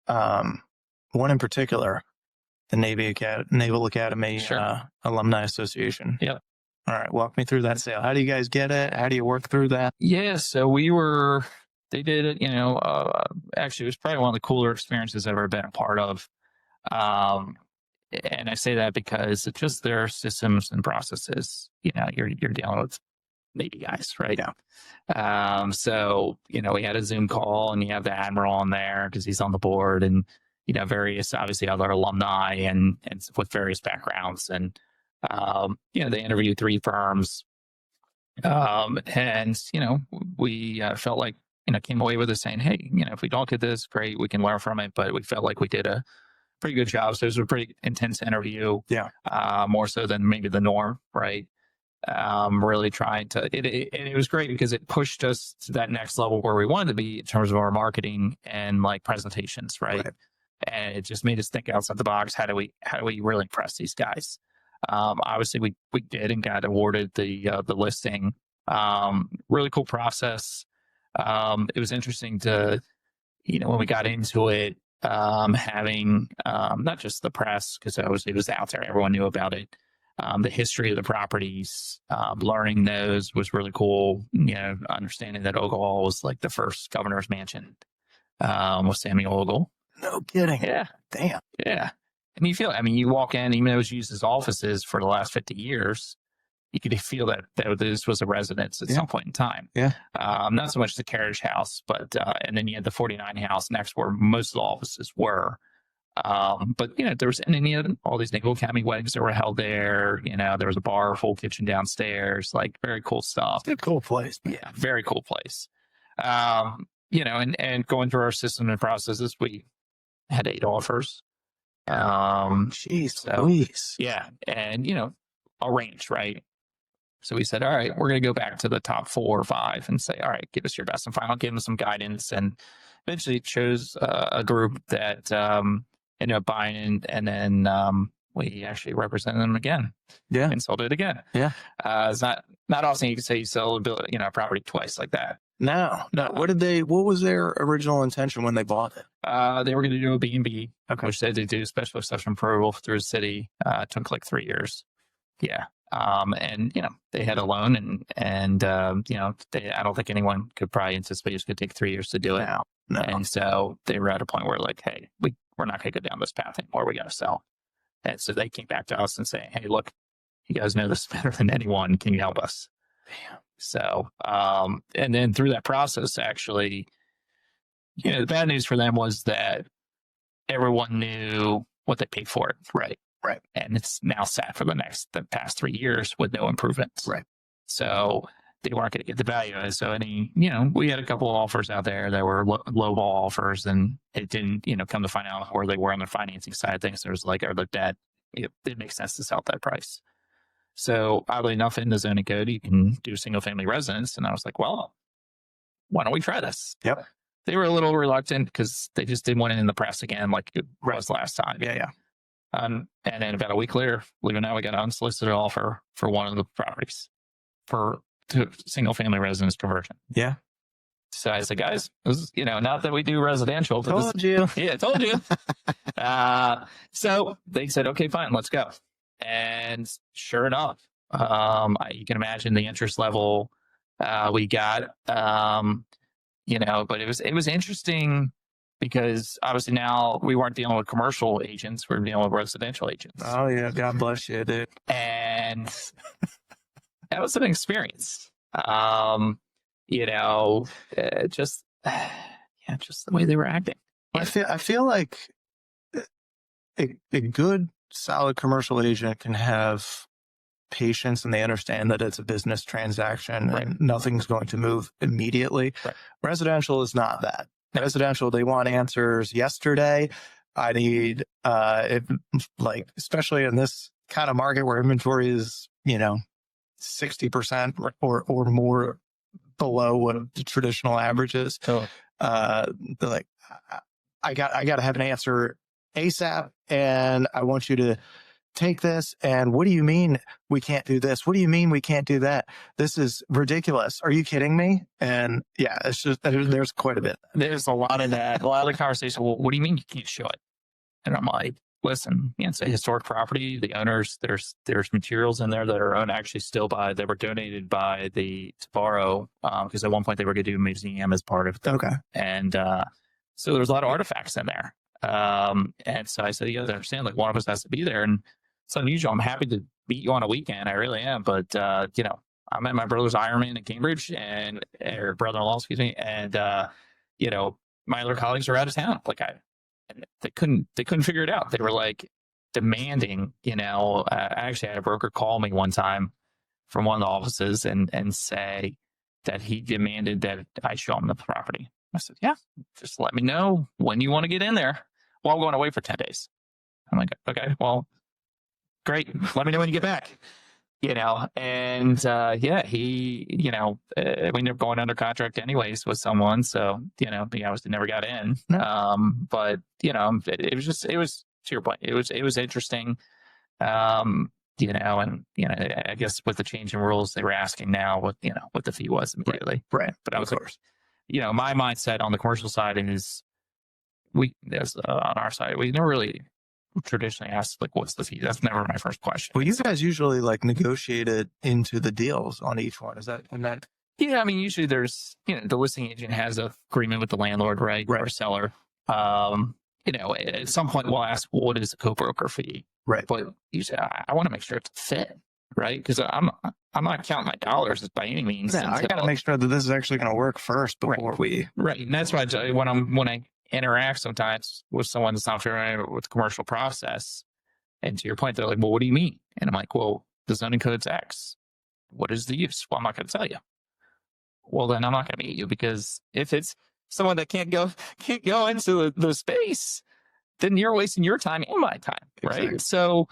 A: One in particular, the Naval Academy Alumni Association.
B: Yeah.
A: All right, walk me through that sale. How do you guys get it? How do you work through that?
B: Yeah, so they did it, actually it was probably one of the cooler experiences I've ever been a part of. And I say that because it's just their systems and processes, you're dealing with Navy guys, right?
A: Yeah.
B: So, we had a Zoom call, and you have the Admiral on there because he's on the board, and, various, obviously, other alumni and with various backgrounds. And, they interviewed 3 firms. And, we felt like, came away with it saying, hey, if we don't get this, great, we can learn from it. But we felt like we did a pretty good job. So it was a pretty intense interview.
A: Yeah.
B: More so than maybe the norm, right? Really trying to, and it was great because it pushed us to that next level where we wanted to be in terms of our marketing and like presentations, right? And it just made us think outside the box. How do we really impress these guys? Obviously we did and got awarded the listing. Really cool process. It was interesting to, when we got into it, having not just the press, because it was out there, everyone knew about it. The history of the properties, learning those was really cool. Understanding that Ogle Hall was like the first governor's mansion with Samuel Ogle.
A: No kidding.
B: Yeah.
A: Damn.
B: Yeah. And you walk in, even though it was used as offices for the last 50 years, you could feel that this was a residence at some point in time.
A: Yeah.
B: Not so much the carriage house, but, and then you had the 49 house next where most of the offices were. But there was, and then you had all these Naval Academy weddings that were held there. There was a bar, full kitchen downstairs, like very cool stuff.
A: It's a cool place. Man.
B: Yeah, very cool place. And going through our system and processes, we had 8 offers.
A: Jeez, Louise.
B: Yeah, and arranged, right? So we said, all right, we're going to go back to the top 4 or 5 and say, all right, give us your best and final, give them some guidance, and eventually chose a group that ended up buying in, and then we actually represented them again.
A: Yeah,
B: and sold it again.
A: Yeah,
B: it's not often you can say you sell a property twice like that.
A: No. What was their original intention when they bought it?
B: They were going to do a B&B, which they did do special exception approval through the city. It took like 3 years. Yeah. And they had a loan, and I don't think anyone could probably anticipate it was going to take 3 years to do it.
A: No.
B: And so they were at a point where like, hey, we're not going to go down this path anymore. We got to sell. And so they came back to us and saying, hey, look, you guys know this better than anyone. Can you help us?
A: Damn.
B: So, and then through that process, actually, the bad news for them was that everyone knew what they paid for it.
A: Right.
B: And it's now sat for the past 3 years with no improvements.
A: Right.
B: So they weren't going to get the value. So we had a couple of offers out there that were low ball offers, and it didn't, come to find out where they were on the financing side of things. There was or the debt, it makes sense to sell at that price. So oddly enough, in the zoning code, you can do single family residence. And I was like, well, why don't we try this?
A: Yep.
B: They were a little reluctant because they just didn't want it in the press again like it was last time.
A: Yeah.
B: And then about a week later, believe it or not, we got an unsolicited offer for one of the properties for single family residence conversion.
A: Yeah.
B: So I said, guys, this is, not that we do residential. But
A: Told you.
B: Yeah, I told you. So they said, okay, fine, let's go. And sure enough, you can imagine the interest level we got, but it was interesting because obviously now we weren't dealing with commercial agents, we were dealing with residential agents.
A: Oh yeah, God bless you, dude.
B: And that was an experience. Just the way they were acting.
A: I feel like a good, solid commercial agent can have patience, and they understand that it's a business transaction and nothing's going to move immediately.
B: Right.
A: Residential is not that. Residential, they want answers yesterday. I need, especially in this kind of market where inventory is, 60% or more below what the traditional average is.
B: Totally.
A: They're like, I got to have an answer ASAP, and I want you to take this. And what do you mean we can't do this? What do you mean we can't do that? This is ridiculous. Are you kidding me? And yeah, it's just, there's quite a bit.
B: There's a lot of that. A lot of the conversation. Well, what do you mean you can't show it? And I'm like, listen, it's a historic property. The owners, there's materials in there that are owned actually still they were donated by the Tabaro, because at one point they were going to do a museum as part of it.
A: Okay.
B: And so there's a lot of artifacts in there. And so I said, you guys understand, like one of us has to be there. And it's unusual. I'm happy to meet you on a weekend. I really am. But, I'm at my brother's Ironman in Cambridge or brother-in-law, excuse me. And, my other colleagues are out of town. They couldn't figure it out. They were like demanding, I actually had a broker call me one time from one of the offices and say that he demanded that I show him the property. I said, yeah, just let me know when you want to get in there. Well, I'm going away for 10 days. I'm like, okay, well, great. Let me know when you get back. He, we ended up going under contract anyways with someone. So, he obviously never got in. But, it was to your point, it was interesting. I guess with the change in rules, they were asking now what the fee was immediately.
A: Right.
B: But I was like, my mindset on the commercial side is on our side, we never really traditionally asked what's the fee. That's never my first question.
A: Well, you guys usually negotiated into the deals on each one. Is that?
B: Yeah, I mean, usually there's the listing agent has an agreement with the landlord, right? Or seller. At some point we'll ask, what is the co-broker fee?
A: Right.
B: But usually I want to make sure it's a fit, right? Because I'm not counting my dollars by any means.
A: Yeah, I got to make sure that this is actually going to work first before we.
B: Right, and that's why when I interact sometimes with someone that's not familiar with the commercial process, and to your point, they're like, well, what do you mean? And I'm like, well, the zoning code's X. What is the use? Well, I'm not going to tell you. Well, then I'm not going to meet you, because if it's someone that can't go into the space, then you're wasting your time and my time, right?
A: Exactly.
B: So,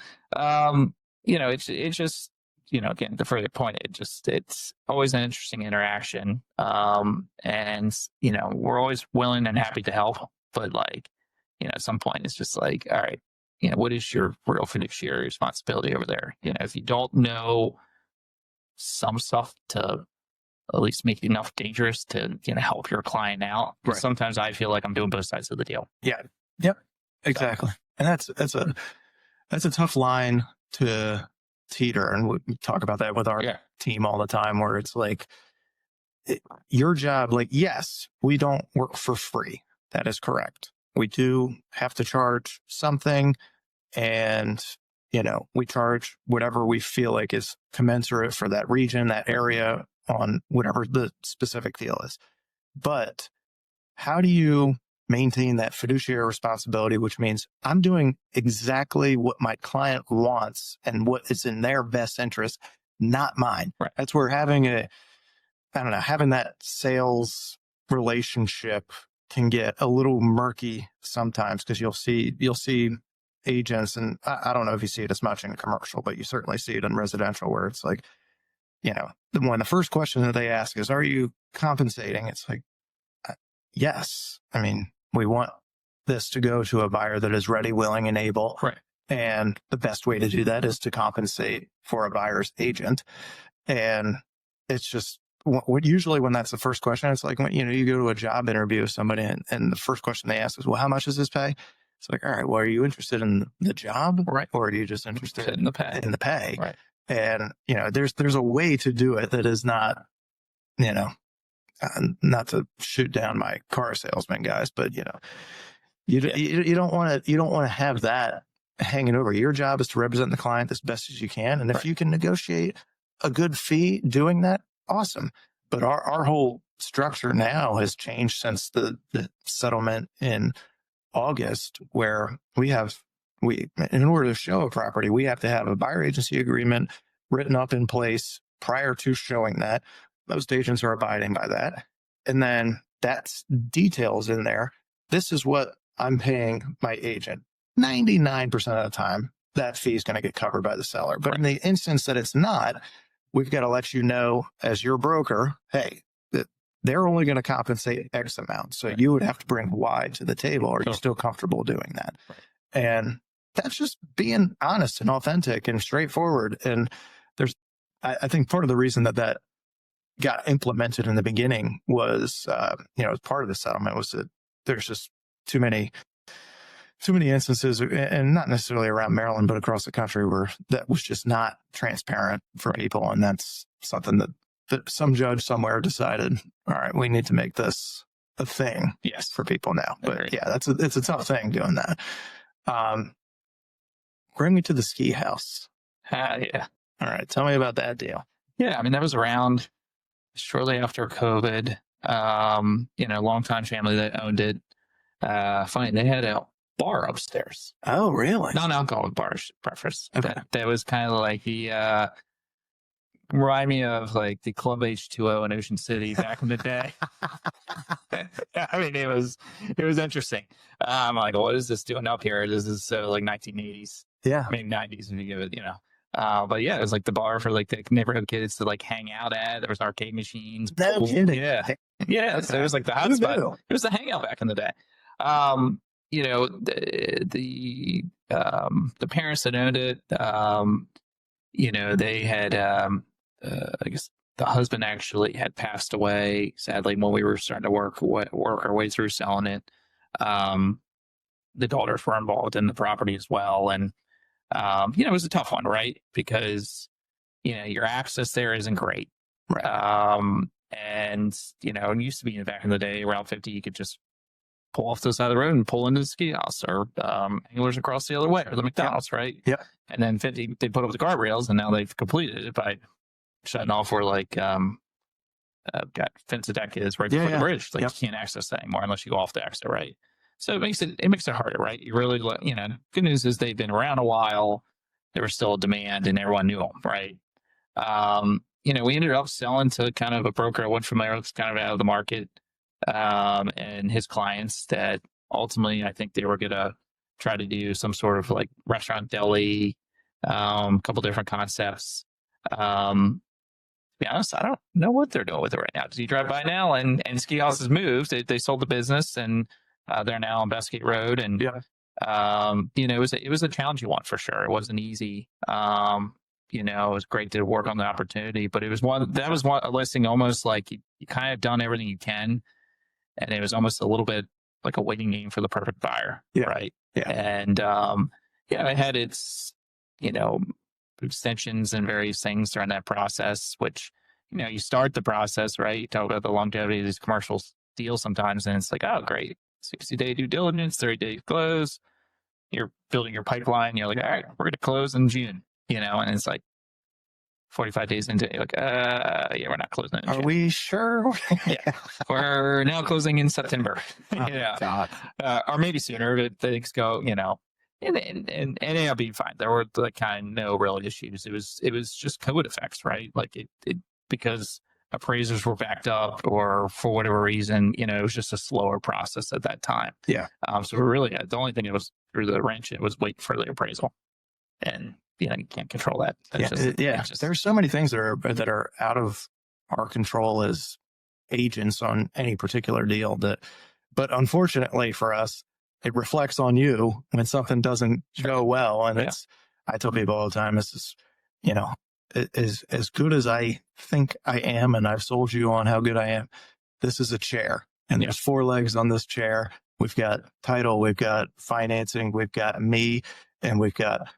B: it's just, again, the further point, it's always an interesting interaction. And, we're always willing and happy to help, but at some point it's just like, all right, what is your real fiduciary responsibility over there? If you don't know some stuff to at least make it enough dangerous to help your client out. Right. Sometimes I feel like I'm doing both sides of the deal.
A: Yeah. Yep. Exactly. And that's a tough line to teeter. And we talk about that with our team all the time, where it's your job, yes, we don't work for free. That is correct. We do have to charge something, and, we charge whatever we feel like is commensurate for that region, that area, on whatever the specific deal is. But how do you maintain that fiduciary responsibility, which means I'm doing exactly what my client wants and what is in their best interest, not mine.
B: Right.
A: That's where having that sales relationship can get a little murky sometimes, because you'll see agents, and I don't know if you see it as much in commercial, but you certainly see it in residential, where it's when the first question that they ask is, are you compensating? It's yes. I mean, we want this to go to a buyer that is ready, willing, and able.
B: Right.
A: And the best way to do that is to compensate for a buyer's agent. And it's just usually when that's the first question, it's like when, you go to a job interview with somebody and the first question they ask is, well, how much does this pay? It's like, all right, well, are you interested in the job?
B: Right.
A: Or are you just interested
B: in the pay?
A: Right. And, there's a way to do it that is not, not to shoot down my car salesman guys, but you don't want to have that hanging over. Your job is to represent the client as best as you can. And if you can negotiate a good fee doing that, awesome. But our whole structure now has changed since the settlement in August, where in order to show a property, we have to have a buyer agency agreement written up in place prior to showing that. Most agents are abiding by that. And then that's details in there. This is what I'm paying my agent. 99% of the time, that fee is going to get covered by the seller. But in the instance that it's not, we've got to let you know as your broker, hey, that they're only going to compensate X amount. So you would have to bring Y to the table. Are you still comfortable doing that? And that's just being honest and authentic and straightforward. And I think part of the reason that got implemented in the beginning was, as part of the settlement, was that there's just too many instances, and not necessarily around Maryland, but across the country, where that was just not transparent for people. And that's something that some judge somewhere decided, all right, we need to make this a thing for people now. But it's a tough thing doing that. Bring me to the Ski Haus.
B: Yeah.
A: All right. Tell me about that deal.
B: Yeah. I mean, that was around shortly after COVID. Longtime family that owned it. Funny, they had a bar upstairs.
A: Oh, really?
B: Non-alcoholic bars, preference.
A: Okay.
B: That was kind of like the remind me of like the Club H2O in Ocean City back in the day. I mean, it was interesting. I'm like, what is this doing up here? This is so like 1980s.
A: Yeah.
B: I mean, 90s if you give it, but yeah, it was like the bar for like the neighborhood kids to like hang out at. There was arcade machines.
A: No kidding.
B: Yeah. Yeah. So it was like the hot spot. It was the hangout back in the day. The parents that owned it, they had, I guess the husband actually had passed away, sadly, when we were starting to work our way through selling it. The daughters were involved in the property as well. And, it was a tough one, right? Because, your access there isn't great.
A: Right.
B: And, it used to be back in the day, around 50, you could just pull off to the side of the road and pull into the Ski Haus, or anglers across the other way, or the McDonald's, right?
A: Yeah.
B: And then 50, they put up the guardrails, and now they've completed it by shutting off where got fence deck is right before the bridge. Like you can't access that anymore unless you go off the exit, right? So it makes it harder, right? You really, good news is they've been around a while. There was still a demand, and everyone knew them, right? We ended up selling to kind of a broker I wasn't familiar with, kind of out of the market, and his clients that ultimately I think they were going to try to do some sort of like restaurant deli, a couple different concepts. To be honest, I don't know what they're doing with it right now. Did you drive by now? And Ski Haus has moved. They sold the business, and they're now on Bestgate Road. And it was a challenging one for sure. It wasn't easy. It was great to work on the opportunity, but it was a listing almost like you kind of done everything you can, and it was almost a little bit like a waiting game for the perfect buyer, right?
A: Yeah.
B: And it had its extensions and various things during that process, which you start the process, right? You talk about the longevity of these commercial deals sometimes, and it's like, oh, great, 60-day due diligence, 30-day close. You're building your pipeline. You're like, all right, we're going to close in June. And it's like 45 days into it, you're like, we're not closing in June.
A: Are we sure?
B: We're now closing in September.
A: God.
B: Or maybe sooner, but things go, and it'll be fine. There were like kind of no real issues. It was just COVID effects, right? Like it because appraisers were backed up, or for whatever reason, it was just a slower process at that time.
A: Yeah.
B: So really, the only thing that was through the wrench, it was wait for the appraisal, and you can't control that.
A: There's so many things that are out of our control as agents on any particular deal but unfortunately for us, it reflects on you when something doesn't go well. And I tell people all the time, this is, as good as I think I am, and I've sold you on how good I am, this is a chair, and there's 4 legs on this chair. We've got title, we've got financing, we've got me, and we've got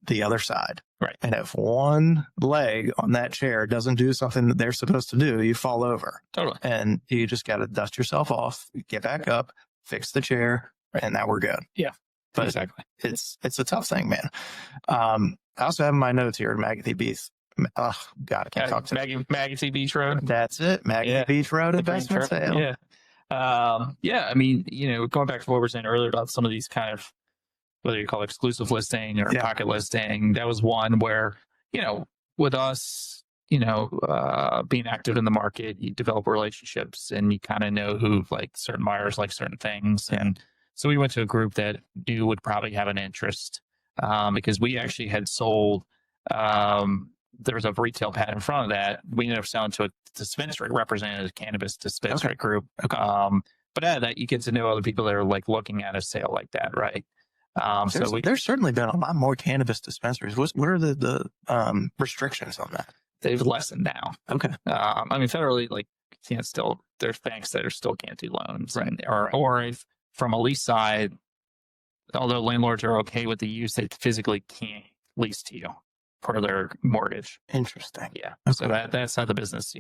A: the other side.
B: Right.
A: And if one leg on that chair doesn't do something that they're supposed to do, you fall over.
B: Totally.
A: And you just got to dust yourself off, get back up, fix the chair, and now we're good.
B: Yeah.
A: But
B: exactly.
A: It's a tough thing, man. I also have my notes here, Magothy Beach. Oh, God, I can't talk to
B: Magothy Beach Road.
A: That's it. Magothy Beach Road investment sale.
B: Yeah. I mean, going back to what we were saying earlier about some of these kind of, whether you call it exclusive listing or pocket listing, that was one where, with us, being active in the market, you develop relationships and you kind of know who like certain buyers like certain things. And so we went to a group that knew would probably have an interest because we actually had sold, there was a retail pad in front of that. We ended up selling to a dispensary, represented a cannabis dispensary group. But out of that, you get to know other people that are like looking at a sale like that, right?
A: There's certainly been a lot more cannabis dispensaries. What are the restrictions on that?
B: They've lessened now.
A: Okay.
B: I mean, federally, like, there's banks that still can't do loans.
A: Right.
B: Or if from a lease side, although landlords are okay with the use, they physically can't lease to you for their mortgage.
A: Interesting.
B: Yeah. Okay. So that's how the business,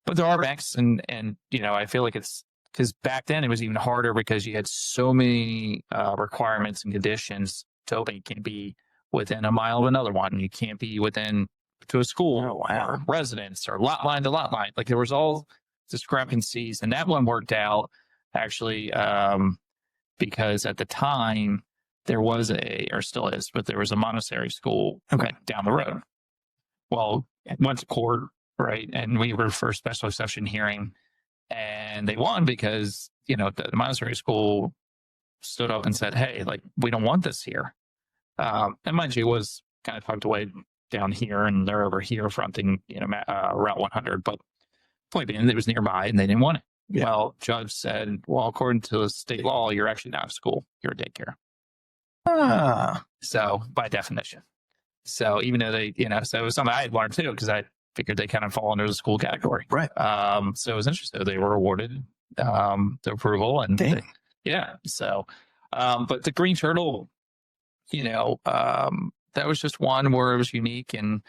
B: but there are banks and, I feel like it's, because back then it was even harder because you had so many requirements and conditions to open. You can't be within a mile of another one. You can't be within to a school or residence or lot line to lot line. Like there was all discrepancies, and that one worked out actually because at the time there was or still is, but there was a Montessori school down the road. Well, it went to court, right? And we were for a special exception hearing. And they won because, the Montessori school stood up and said, hey, like, we don't want this here. And mind you, it was kind of tucked away down here and they're over here fronting, Route 100. But point being, it was nearby and they didn't want it. Yeah. Well, judge said, well, according to the state law, you're actually not a school. You're a daycare. So by definition. So even though they, so it was something I had learned too, because I figured they kind of fall under the school category.
A: Right.
B: So it was interesting. They were awarded the approval and So, but the Green Turtle, that was just one where it was unique and,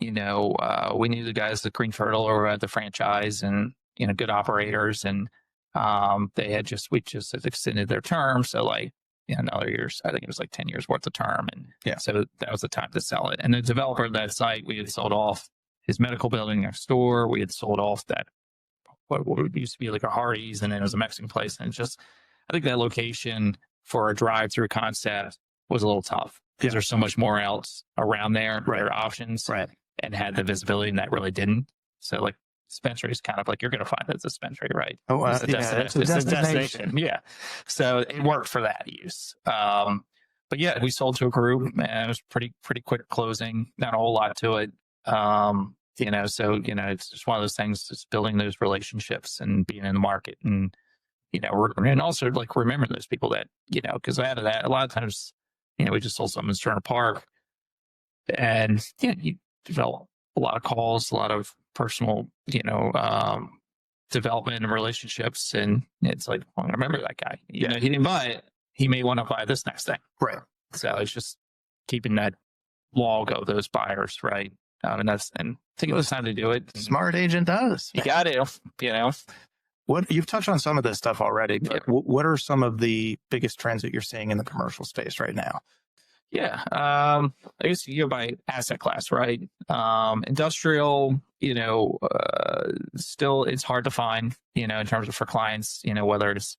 B: we knew the guys at Green Turtle or at the franchise and, good operators and we just had extended their term. So like, another years, I think it was like 10 years worth of term. And so that was the time to sell it. And the developer of that site, we had sold off his medical building next door. We had sold off that, what used to be like a Hardee's, and then it was a Mexican place. And I think that location for a drive-through concept was a little tough because there's so much more else around there, there are options, and had the visibility, and that really didn't. So like dispensary is kind of like, you're going to find that dispensary, right?
A: Oh, it's a destination.
B: Yeah. So it worked for that use. But yeah, we sold to a group and it was pretty quick closing, not a whole lot to it. It's just one of those things, just building those relationships and being in the market and, and also like remembering those people that, because out of that, a lot of times, we just sold something in Turner Park and you develop a lot of calls, a lot of personal, development and relationships. And it's like, well, I remember that guy, he didn't buy it. He may want to buy this next thing.
A: Right.
B: So it's just keeping that log of those buyers, right? And taking the time to do it.
A: Smart agent does.
B: You got it,
A: What you've touched on some of this stuff already, but what are some of the biggest trends that you're seeing in the commercial space right now?
B: Yeah. I guess you go by asset class, right? Industrial, still it's hard to find, in terms of for clients, whether it's,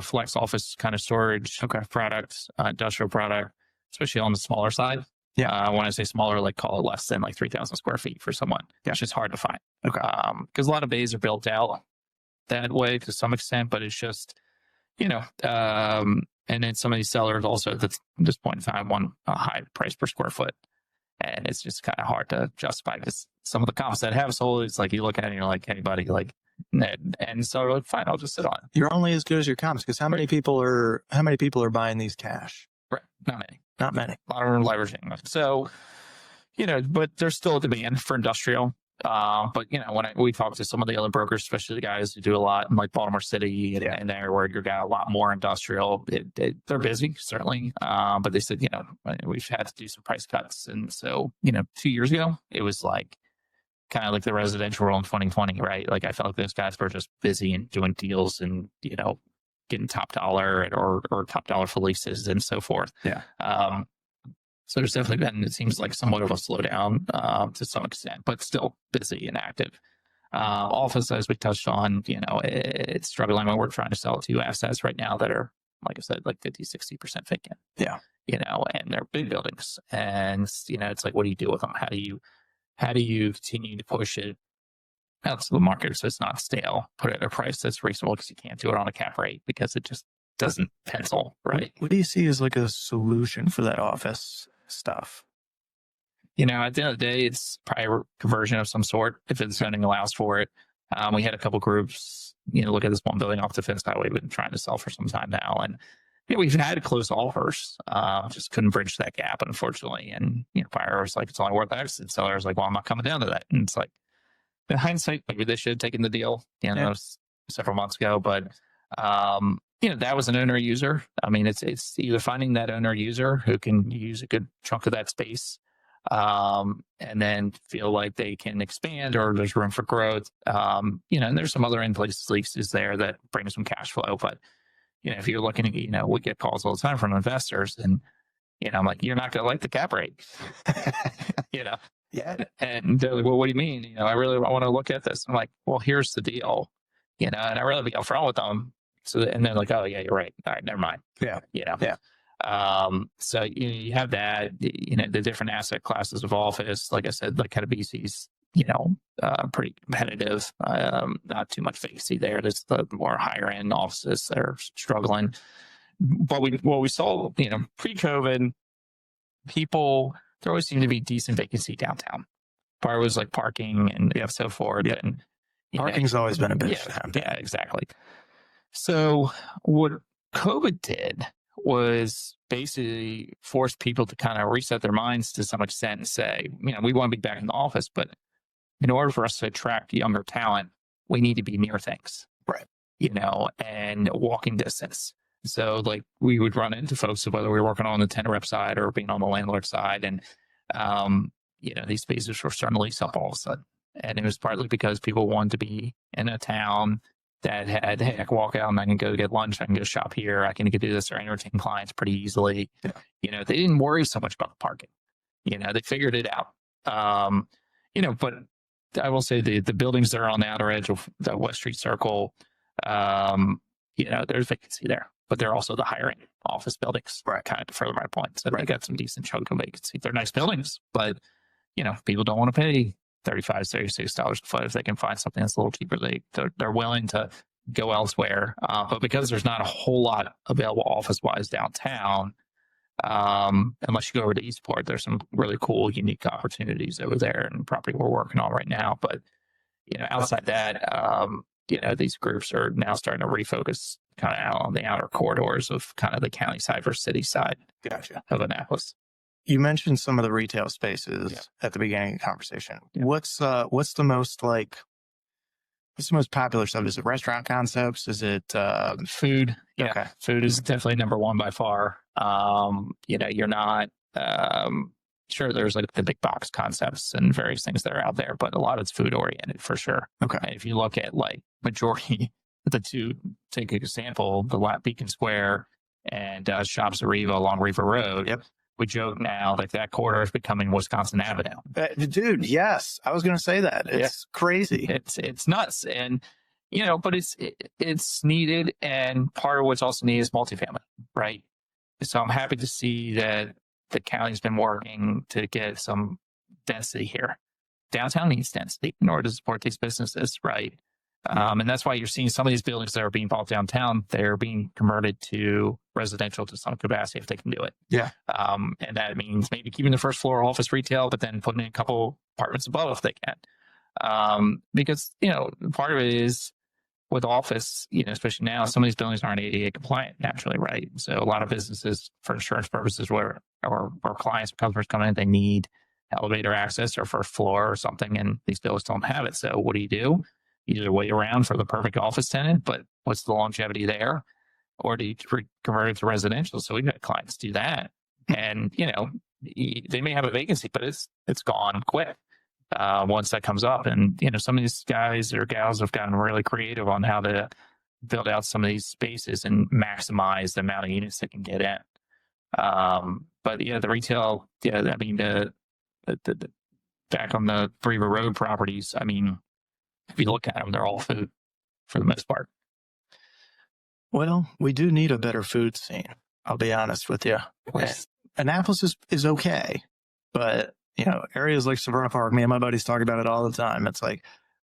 B: flex office kind of storage products, industrial product, especially on the smaller side. Yeah. When I say smaller, like call it less than like 3,000 square feet for someone. Yeah. It's just hard to find. Okay. Because a lot of bays are built out that way to some extent, but it's just, and then some of these sellers also at this point in time want a high price per square foot. And it's just kind of hard to justify because some of the comps that have sold, it's like you look at it and you're like, hey buddy, like And so like, fine, I'll just sit on it.
A: You're only as good as your comps, because how many people are buying these cash?
B: Right. Not many.
A: Not many.
B: A lot of leveraging. So, but there's still a demand for industrial. But when we talk to some of the other brokers, especially the guys who do a lot in like Baltimore City and there where you've got a lot more industrial, they're busy, certainly. But they said, we've had to do some price cuts. And so, 2 years ago, it was like kind of like the residential world in 2020, right? Like I felt like those guys were just busy and doing deals and, getting top dollar or top dollar for leases and so forth.
A: Yeah.
B: So there's definitely been, it seems like somewhat of a slowdown to some extent, but still busy and active. Office, as we touched on, it's struggling. We're trying to sell 2 assets right now that are, like I said, like 50-60% vacant.
A: Yeah.
B: And they're big buildings. And, it's like, what do you do with them? How do you continue to push it out to the market so it's not stale? Put it at a price that's reasonable, because you can't do it on a cap rate because it just doesn't pencil, right?
A: What do you see as like a solution for that office stuff?
B: At the end of the day, it's probably a conversion of some sort if the zoning allows for it. We had a couple groups, look at this one building off Defense Highway we've been trying to sell for some time now. And we've had close offers, just couldn't bridge that gap, unfortunately. And buyer was like, it's only worth X. And seller was like, well, I'm not coming down to that. And it's like, in hindsight, maybe they should have taken the deal, several months ago. But that was an owner user. I mean, it's either finding that owner user who can use a good chunk of that space, and then feel like they can expand, or there's room for growth. And there's some other in-place leases there that bring some cash flow. But if you're looking at, we get calls all the time from investors, and I'm like, you're not going to like the cap rate,
A: Yeah.
B: And they're like, well, what do you mean? I want to look at this. I'm like, well, here's the deal, and I really be upfront with them. So, and they're like, oh yeah, you're right. All right, never mind.
A: Yeah.
B: Yeah. So you have that, the different asset classes of office, like I said, like kind of BC's, pretty competitive, not too much vacancy there. There's the more higher end offices that are struggling. But we saw, pre-COVID, there always seemed to be decent vacancy downtown. Part was like parking and so forth.
A: Yeah.
B: And
A: Parking's always been a big
B: yeah, exactly. So what COVID did was basically force people to kind of reset their minds to some extent and say, we want to be back in the office, but in order for us to attract younger talent, we need to be near things.
A: Right.
B: And walking distance. So like we would run into folks, whether we were working on the tenant rep side or being on the landlord side. And, these spaces were starting to lease up all of a sudden. And it was partly because people wanted to be in a town that had, hey, I can walk out and I can go get lunch. I can go shop here. I can do this or entertain clients pretty easily. Yeah. They didn't worry so much about the parking. They figured it out. But I will say the buildings that are on the outer edge of the West Street Circle, there's vacancy there, but they're also the higher end office buildings, right? Kind of to further my point. So they got some decent chunk of vacancy. They're nice buildings, but people don't want to pay $35, $36 a foot if they can find something that's a little cheaper. They're willing to go elsewhere. But because there's not a whole lot available office-wise downtown, unless you go over to Eastport, there's some really cool, unique opportunities over there and property we're working on right now. But, outside that, these groups are now starting to refocus kind of out on the outer corridors of kind of the county side versus city side of Annapolis.
A: You mentioned some of the retail spaces at the beginning of the conversation. Yeah. What's the most popular stuff? Is it restaurant concepts? Is it
B: food? Yeah.
A: Okay.
B: Food is definitely number one by far. You're not sure there's like the big box concepts and various things that are out there, but a lot of it's food oriented for sure.
A: Okay.
B: And if you look at like majority the two, take an example, the Beacon Square and Shops at Riva along Riva Road.
A: Yep.
B: We joke now like that corridor is becoming Wisconsin Avenue.
A: Dude, yes. I was going to say that. It's crazy.
B: It's nuts. And, but it's needed. And part of what's also needed is multifamily, right? So I'm happy to see that the county's been working to get some density here. Downtown needs density in order to support these businesses, right? And that's why you're seeing some of these buildings that are being bought downtown, they're being converted to residential to some capacity if they can do it.
A: Yeah.
B: And that means maybe keeping the first floor office retail, but then putting in a couple apartments above if they can. Because, part of it is with office, especially now, some of these buildings aren't ADA compliant naturally, right? So a lot of businesses, for insurance purposes, or clients or customers come in, they need elevator access or first floor or something, and these buildings don't have it. So what do? You either wait around for the perfect office tenant, but what's the longevity there? Or do you convert it to residential? So we've had clients do that. And, they may have a vacancy, but it's gone quick once that comes up. And, some of these guys or gals have gotten really creative on how to build out some of these spaces and maximize the amount of units they can get in. But the retail, I mean, the back on the Brewer Road properties, I mean, if you look at them, they're all food for the most part.
A: Well, we do need a better food scene. I'll be honest with you. Annapolis is okay, but areas like Severna Park, me and my buddies talk about it all the time. It's like,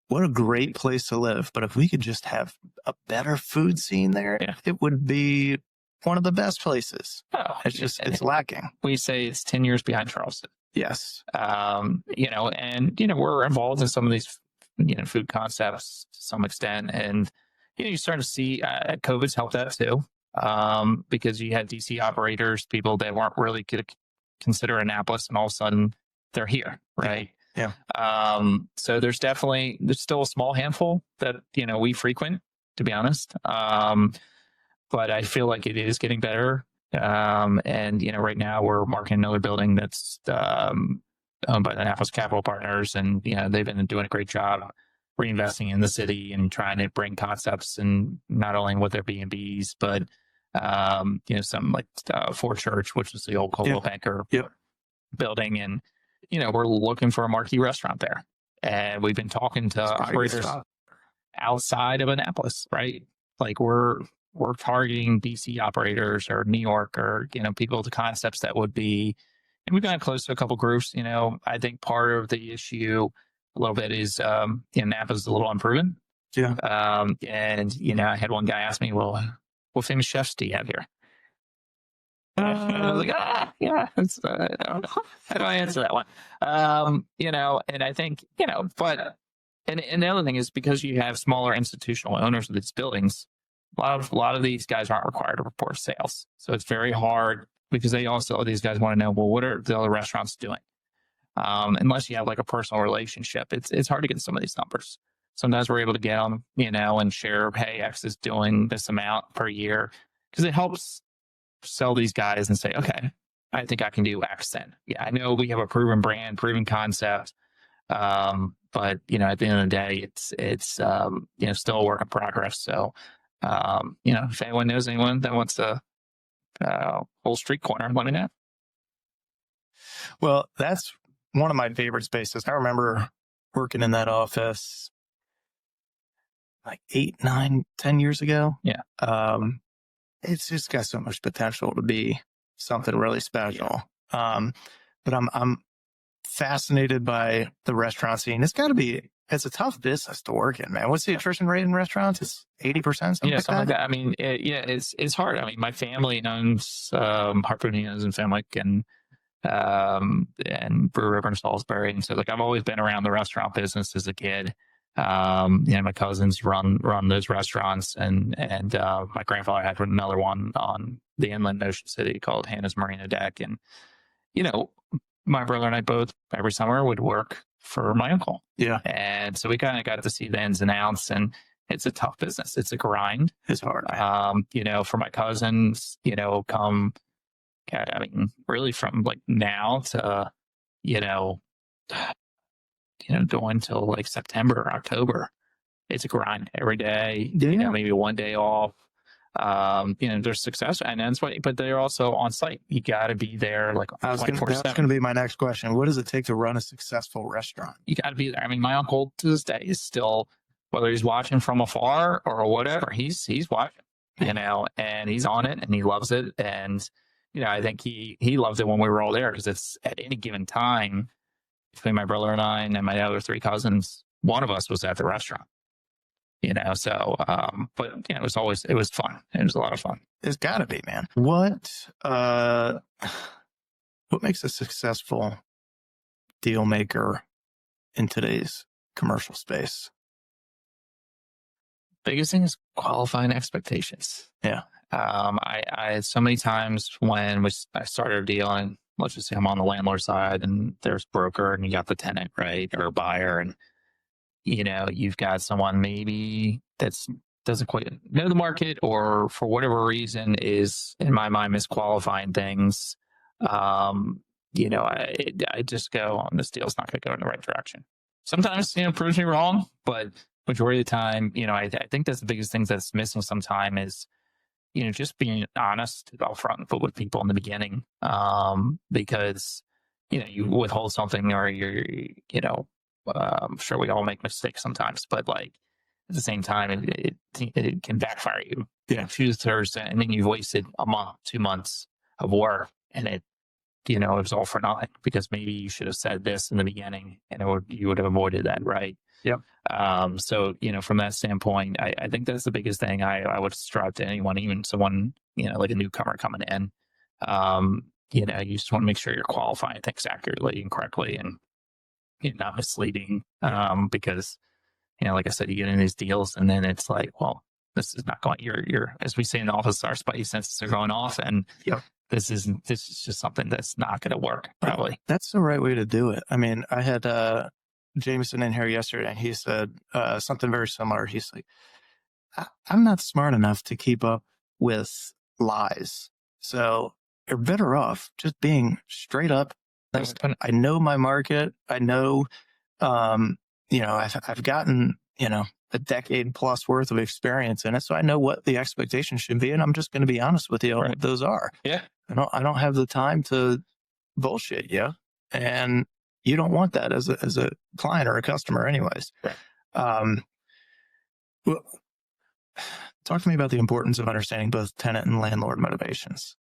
A: what a great place to live. But if we could just have a better food scene there, it would be one of the best places. Oh, it's lacking.
B: We say it's 10 years behind Charleston.
A: Yes.
B: And we're involved in some of these, food concepts to some extent. And, you start to see COVID's helped that too. Because you had DC operators, people that weren't really going to consider Annapolis, and all of a sudden they're here, right?
A: Yeah.
B: So there's still a small handful that, we frequent, to be honest. But I feel like it is getting better. And, right now we're marketing another building that's owned by the Annapolis Capital Partners. And, they've been doing a great job reinvesting in the city and trying to bring concepts, and not only with their B&Bs, but, something like Fort Church, which is the old Coldwell Banker building. And, we're looking for a marquee restaurant there. And we've been talking to operators outside of Annapolis, right? Like we're targeting DC operators or New York, or, people to concepts that would be, and we've gotten close to a couple groups. I think part of the issue a little bit is, Napa's a little unproven.
A: Yeah.
B: And, I had one guy ask me, well, what famous chefs do you have here? I was like, I don't know. How do I answer that one? And I think, but, and the other thing is, because you have smaller institutional owners of these buildings, a lot of these guys aren't required to report sales. So it's very hard, because these guys want to know, well, what are the other restaurants doing? Unless you have like a personal relationship, it's hard to get some of these numbers. Sometimes we're able to get them, and share, hey, X is doing this amount per year, because it helps sell these guys and say, okay, I think I can do X then. Yeah, I know we have a proven brand, proven concept. But, at the end of the day, it's still a work in progress. So, if anyone knows anyone that wants to whole street corner, let me know.
A: Well, that's one of my favorite spaces. I remember working in that office like 8, 9, 10 years ago.
B: Yeah.
A: It's just got so much potential to be something really special. But I'm fascinated by the restaurant scene. It's a tough business to work in, man. What's the attrition rate in restaurants? It's 80%, something like that.
B: I mean, it's hard. I mean, my family owns Harpoonians and Family and Brew River and Salisbury, and so like I've always been around the restaurant business as a kid. My cousins run those restaurants, and my grandfather had another one on the inland Ocean City called Hannah's Marina Deck, and my brother and I both every summer would work for my uncle.
A: Yeah.
B: And so we kind of got to see the ins and outs, and it's a tough business. It's a grind.
A: It's hard.
B: For my cousins, come, I mean, really from like now to, going till like September or October, it's a grind every day, maybe one day off. There's success, and that's why, but they're also on site. You got to be there like 24/7.
A: That's going to be my next question. What does it take to run a successful restaurant?
B: You got to be there. I mean, my uncle to this day is still, whether he's watching from afar or whatever, he's watching, and he's on it and he loves it. And, I think he loved it when we were all there, because it's at any given time between my brother and I and my other 3 cousins, one of us was at the restaurant. But it was fun. It was a lot of fun.
A: It's gotta be, man. What makes a successful deal maker in today's commercial space?
B: Biggest thing is qualifying expectations.
A: Yeah.
B: I so many times when I started a deal, and let's just say I'm on the landlord side and there's broker and you got the tenant, right, or buyer, and you've got someone maybe that's doesn't quite know the market, or for whatever reason is, in my mind, misqualifying things. I just go, this deal's not going to go in the right direction. Sometimes, proves me wrong, but majority of the time, I think that's the biggest thing that's missing sometimes is, just being honest upfront with people in the beginning, because, you withhold something, or I'm sure we all make mistakes sometimes, but like at the same time, it can backfire you.
A: Yeah.
B: Choose Thursday, and then you've wasted a month, 2 months of work, and it was all for nothing because maybe you should have said this in the beginning, and you would have avoided that, right?
A: Yep.
B: So, from that standpoint, I think that's the biggest thing I would strive to anyone, even someone, like a newcomer coming in. You just want to make sure you're qualifying things accurately and correctly, and not misleading. Because, like I said, you get in these deals and then it's like, well, this is not going, you're, as we say in the office, our spidey senses are going off, and this is just something that's not going to work, probably.
A: That's the right way to do it. I mean, I had Jameson in here yesterday, and he said something very similar. He's like, I'm not smart enough to keep up with lies. So you're better off just being straight up. I know my market. I know, I've gotten, a decade plus worth of experience in it. So I know what the expectation should be. And I'm just going to be honest with you on what those are.
B: Yeah.
A: I don't have the time to bullshit you. And you don't want that as a client or a customer anyways.
B: Right.
A: Well, talk to me about the importance of understanding both tenant and landlord motivations.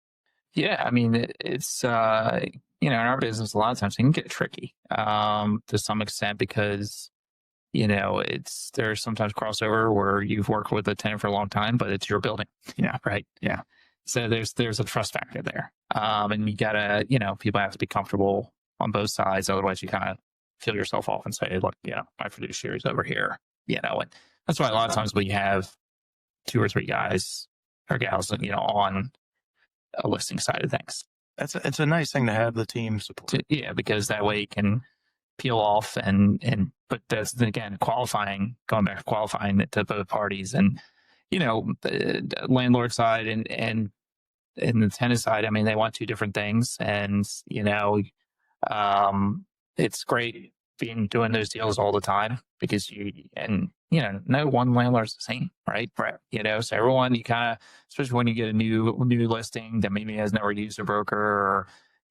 B: Yeah. I mean, it's, in our business, a lot of times it can get tricky to some extent because, there's sometimes crossover where you've worked with a tenant for a long time, but it's your building.
A: Yeah.
B: Right. Yeah. So there's a trust factor there. And you gotta, people have to be comfortable on both sides. Otherwise you kind of feel yourself off and say, look, my fiduciary is over here, and that's why a lot of times we have 2 or 3 guys or gals, on a listing side of things.
A: It's a nice thing to have the team support.
B: Yeah. Because that way you can peel off but that's, again, going back to qualifying it to both parties, and, the landlord side and the tenant side. I mean, they want 2 different things, and, it's great doing those deals all the time because no one landlord's the same, right?
A: Right.
B: So everyone, you kind of, especially when you get a new listing that maybe has never used a broker, or,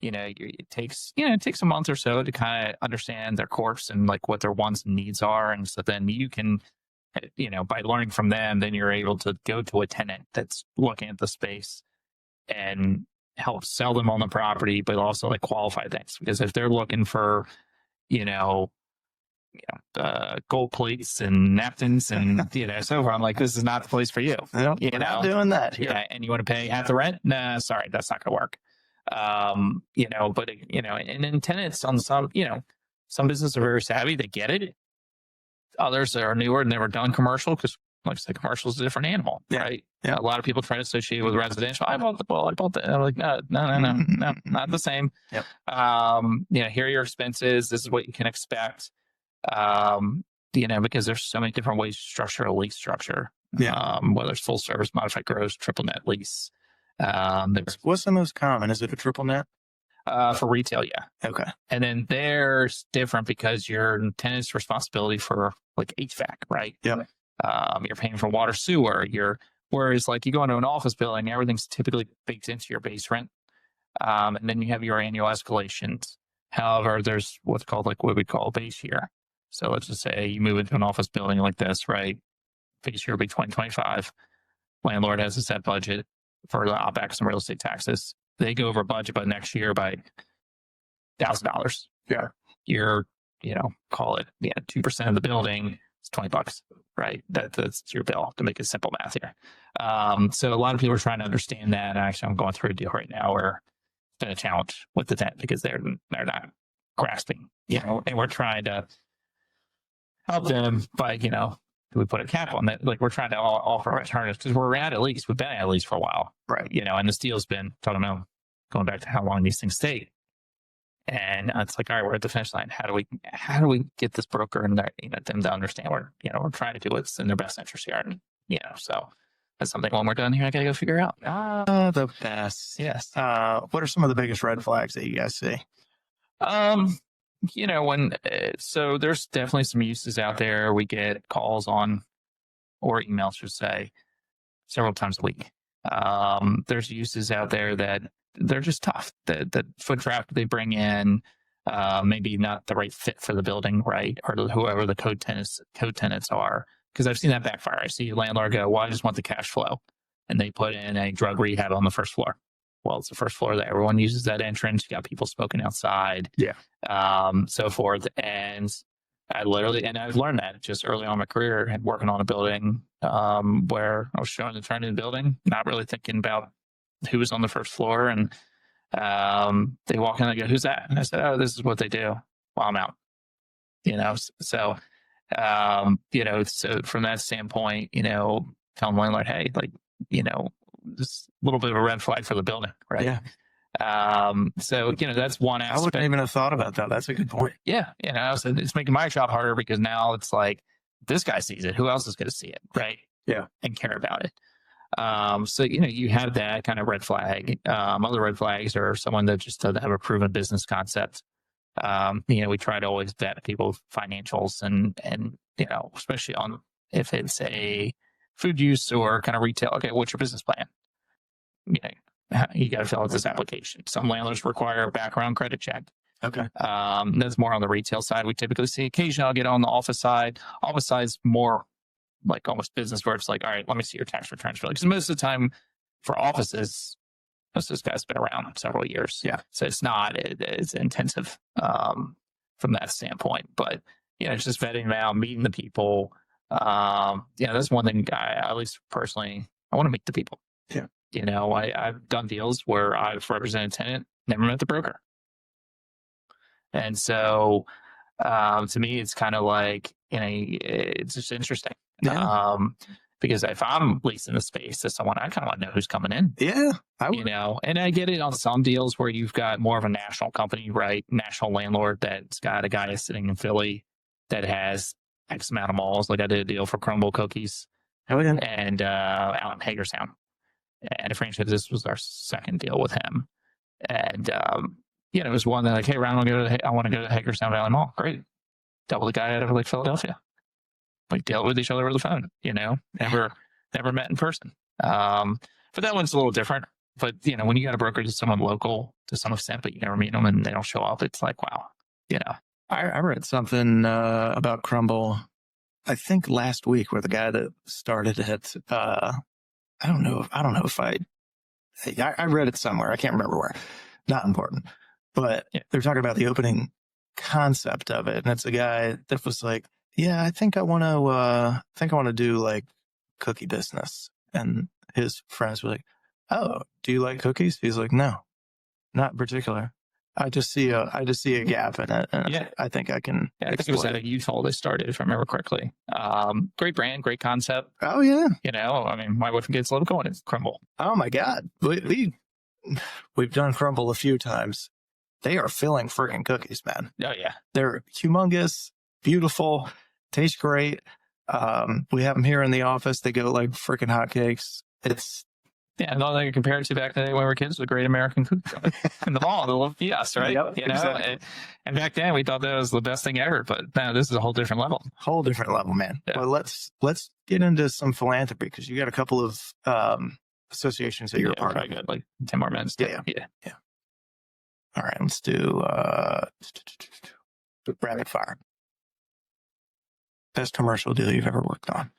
B: it takes a month or so to kind of understand their course and like what their wants and needs are. And so then you can, by learning from them, then you're able to go to a tenant that's looking at the space and help sell them on the property, but also like qualify things. Because if they're looking for, gold plates and napkins and so far, I'm like, this is not the place for you.
A: We're not doing that here.
B: Yeah, and you want to pay half the rent? Nah, sorry, that's not going to work. But and then tenants on some businesses are very savvy. They get it. Others are newer and never done commercial because, like I said, commercial is a different animal, right?
A: Yeah.
B: A lot of people try to associate with residential. I bought the. I'm like, no, not the same.
A: Yep.
B: Here are your expenses. This is what you can expect. Because there's so many different ways to structure a lease structure.
A: Yeah.
B: Whether it's full service, modified gross, triple net lease.
A: What's the most common? Is it a triple net?
B: For retail, yeah.
A: Okay.
B: And then there's different because your tenant's responsibility for like HVAC, right?
A: Yep.
B: You're paying for water, sewer. Whereas like you go into an office building, everything's typically baked into your base rent. And then you have your annual escalations. However, there's what's called like what we call base year. So let's just say you move into an office building like this, right? Base year will be 2025. Landlord has a set budget for the OpEx and real estate taxes. They go over budget by next year by $1,000.
A: Yeah.
B: You're, call it 2% of the building. It's $20, right? That's your bill, to make it simple math here. So a lot of people are trying to understand that. Actually, I'm going through a deal right now where it's been a challenge with the tenant because they're not grasping, and we're trying to help them by, do we put a cap on that? Like we're trying to offer alternatives because we've been at lease for a while.
A: Right.
B: And this deal's been, I don't know, going back to how long these things take. And it's like, all right, we're at the finish line. How do we get this broker and them to understand we're trying to do what's in their best interest here. And, so that's something when we're done here, I got to go figure out.
A: The best.
B: Yes.
A: What are some of the biggest red flags that you guys see?
B: So there's definitely some uses out there. We get calls on, or emails, should say, several times a week. There's uses out there that they're just tough. The foot traffic they bring in, maybe not the right fit for the building, right? Or whoever the co-tenants are. Because I've seen that backfire. I see a landlord go, well, I just want the cash flow. And they put in a drug rehab on the first floor. Well, it's the first floor that everyone uses that entrance. You got people smoking outside.
A: Yeah.
B: So forth. And I've learned that just early on in my career and working on a building where I was showing the turn in the building, not really thinking about who was on the first floor. And they walk in and I go, who's that? And I said, oh, this is what they do while I'm out. So from that standpoint, telling the landlord, hey, this little bit of a red flag for the building, right?
A: Yeah.
B: So, that's one aspect.
A: I wouldn't even have thought about that. That's a good point.
B: Yeah. So it's making my job harder because now it's like, this guy sees it. Who else is going to see it? Right.
A: Yeah.
B: And care about it. So, you have that kind of red flag. Other red flags are someone that just doesn't have a proven business concept. We try to always vet people's financials and, especially on if it's a food use or kind of retail. Okay. What's your business plan? You got to fill out this application. Some landlords require a background credit check.
A: Okay.
B: That's more on the retail side. We typically see occasionally I'll get on the office side. Office side's more like almost business where it's like, all right, let me see your tax returns. Because most of the time for offices, most of this guy's been around several years.
A: Yeah.
B: So it's intensive from that standpoint. But, it's just vetting them out, meeting the people. That's one thing at least personally, I want to meet the people.
A: Yeah.
B: I've done deals where I've represented a tenant, never met the broker. And so to me, it's kind of like, it's just interesting.
A: Yeah.
B: Because if I'm leasing the space to someone, I kind of want to know who's coming in.
A: Yeah.
B: And I get it on some deals where you've got more of a national company, right? National landlord that's got a guy sitting in Philly that has X amount of malls. Like I did a deal for Crumble Cookies and out in Hagerstown. And a franchise, this was our second deal with him. And, it was one that like, hey, Ryan, I want to go to Hagerstown Valley Mall. Great. Double the guy out of like Philadelphia. Like dealt with each other over the phone, never met in person. But that one's a little different. But, when you got a broker to someone local to some extent, but you never meet them and they don't show up, it's like, wow,
A: I read something about Crumble, I think last week, where the guy that started it, I don't know if I read it somewhere. I can't remember where. Not important. But they're talking about the opening concept of it. And it's a guy that was like, yeah, I think I want to do like cookie business. And his friends were like, oh, do you like cookies? He's like, no, not in particular. I just see a gap in it. And I think I can.
B: Yeah, I think it was at a Utah they started, if I remember correctly. Great brand, great concept.
A: Oh yeah.
B: My wife and kids love going. It's Crumble.
A: Oh my God. We've done Crumble a few times. They are filling freaking cookies, man.
B: Oh yeah.
A: They're humongous, beautiful, taste great. We have them here in the office. They go like freaking hotcakes. It's
B: and all I can compare it to back then when we were kids was a Great American Cookie in the mall, the little PS, right?
A: Yep, exactly.
B: And back then we thought that was the best thing ever, but now this is a whole different level.
A: Whole different level, man.
B: Yeah.
A: Well, let's get into some philanthropy because you got a couple of associations that you're a part of.
B: Good. Like 10 more minutes.
A: Yeah. All right, let's do rapid fire. Best commercial deal you've ever worked on?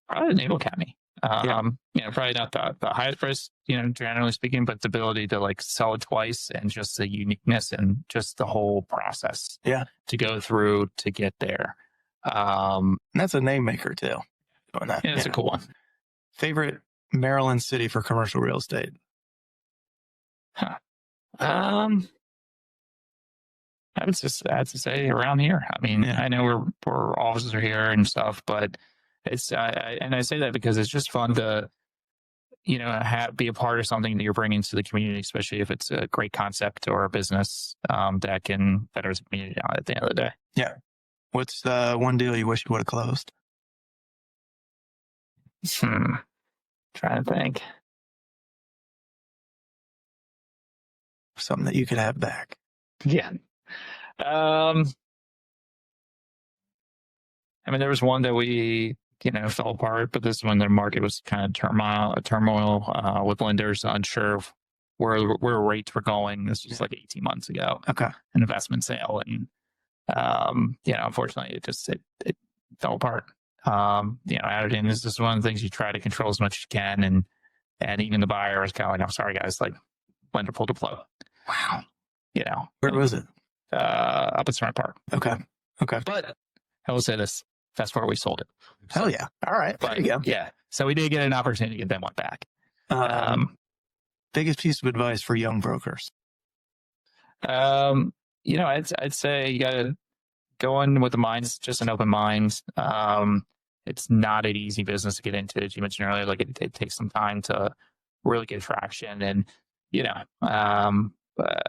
B: Probably the Naval Academy. Probably not the highest price, generally speaking, but the ability to like sell it twice and just the uniqueness and just the whole process to go through to get there.
A: And that's a name maker too.
B: It's a cool one.
A: Favorite Maryland city for commercial real estate?
B: I I would just have to say around here. I mean, I know we're offices are here and stuff, but it's and I say that because it's just fun to be a part of something that you're bringing to the community, especially if it's a great concept or a business that can better the community out at the end of the day.
A: Yeah. What's the one deal you wish you would have closed?
B: Trying to think.
A: Something that you could have back.
B: Yeah. I mean, there was one that we, fell apart, but this is when the market was kind of turmoil with lenders, unsure of where rates were going. This was like 18 months ago.
A: Okay.
B: An investment sale. And, unfortunately, it fell apart. Added in is just one of the things you try to control as much as you can. And even the buyer is kind of like, I'm sorry, guys, like, lender pulled the plug.
A: Wow. Where was it?
B: Up at Smart Park.
A: Okay.
B: But I will say this. Fast forward, we sold it.
A: Hell yeah. All right. There you go.
B: Yeah. So we did get an opportunity to get that one back.
A: Biggest piece of advice for young brokers?
B: I'd say you got to go in with just an open mind. It's not an easy business to get into. As you mentioned earlier, like it takes some time to really get traction. And,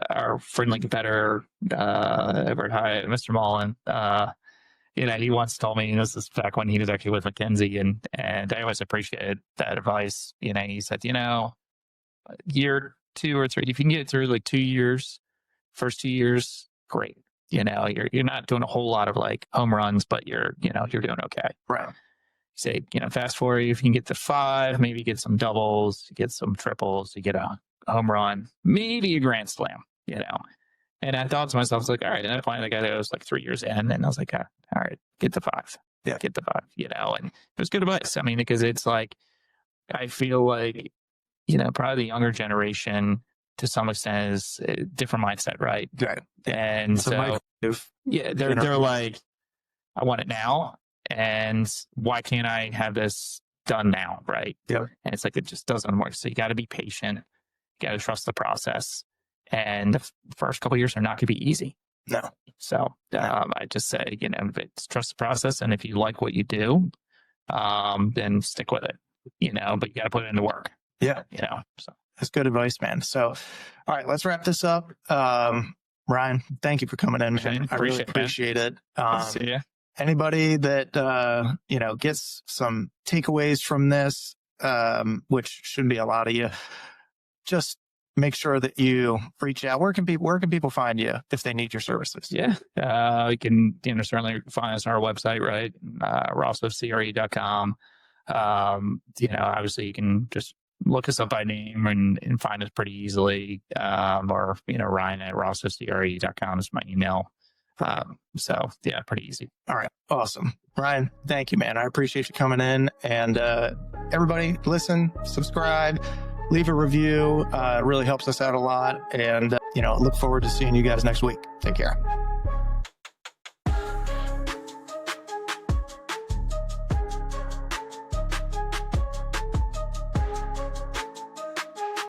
B: our friendly competitor, over at Mr. Mullen, he once told me, this is back when he was actually with McKinsey, and I always appreciated that advice. He said, year 2 or 3, if you can get through like 2 years, first 2 years, great. You're not doing a whole lot of like home runs, but you're doing okay.
A: Right.
B: Say, fast forward, if you can get to 5, maybe get some doubles, get some triples, you get a home run, maybe a grand slam, And I thought to myself, I was like, all right. And I finally got it was like 3 years in, and I was like, all right, get to 5.
A: Yeah.
B: Get to 5, and it was good advice. I mean, because it's like, I feel like, probably the younger generation to some extent is a different mindset, right?
A: Right.
B: And so they're like, I want it now. And why can't I have this done now? Right.
A: Yeah.
B: And it's like, it just doesn't work. So you got to be patient. You got to trust the process. And the first couple of years are not going to be easy.
A: No. So
B: I just say, it's trust the process. And if you like what you do, then stick with it, but you got to put it into work.
A: Yeah.
B: So
A: that's good advice, man. So, all right, let's wrap this up. Ryan, thank you for coming in, man. I really appreciate it.
B: See ya.
A: Anybody that, gets some takeaways from this, which should be a lot of you, just make sure that you reach out. Where can people find you if they need your services?
B: Yeah. You can, certainly find us on our website, right? rossocre.com. Obviously you can just look us up by name and find us pretty easily. Or, Ryan at rossocre.com is my email. So yeah, pretty easy.
A: All right. Awesome. Ryan, thank you, man. I appreciate you coming in, and, everybody listen, subscribe, leave a review. It really helps us out a lot. And, look forward to seeing you guys next week. Take care.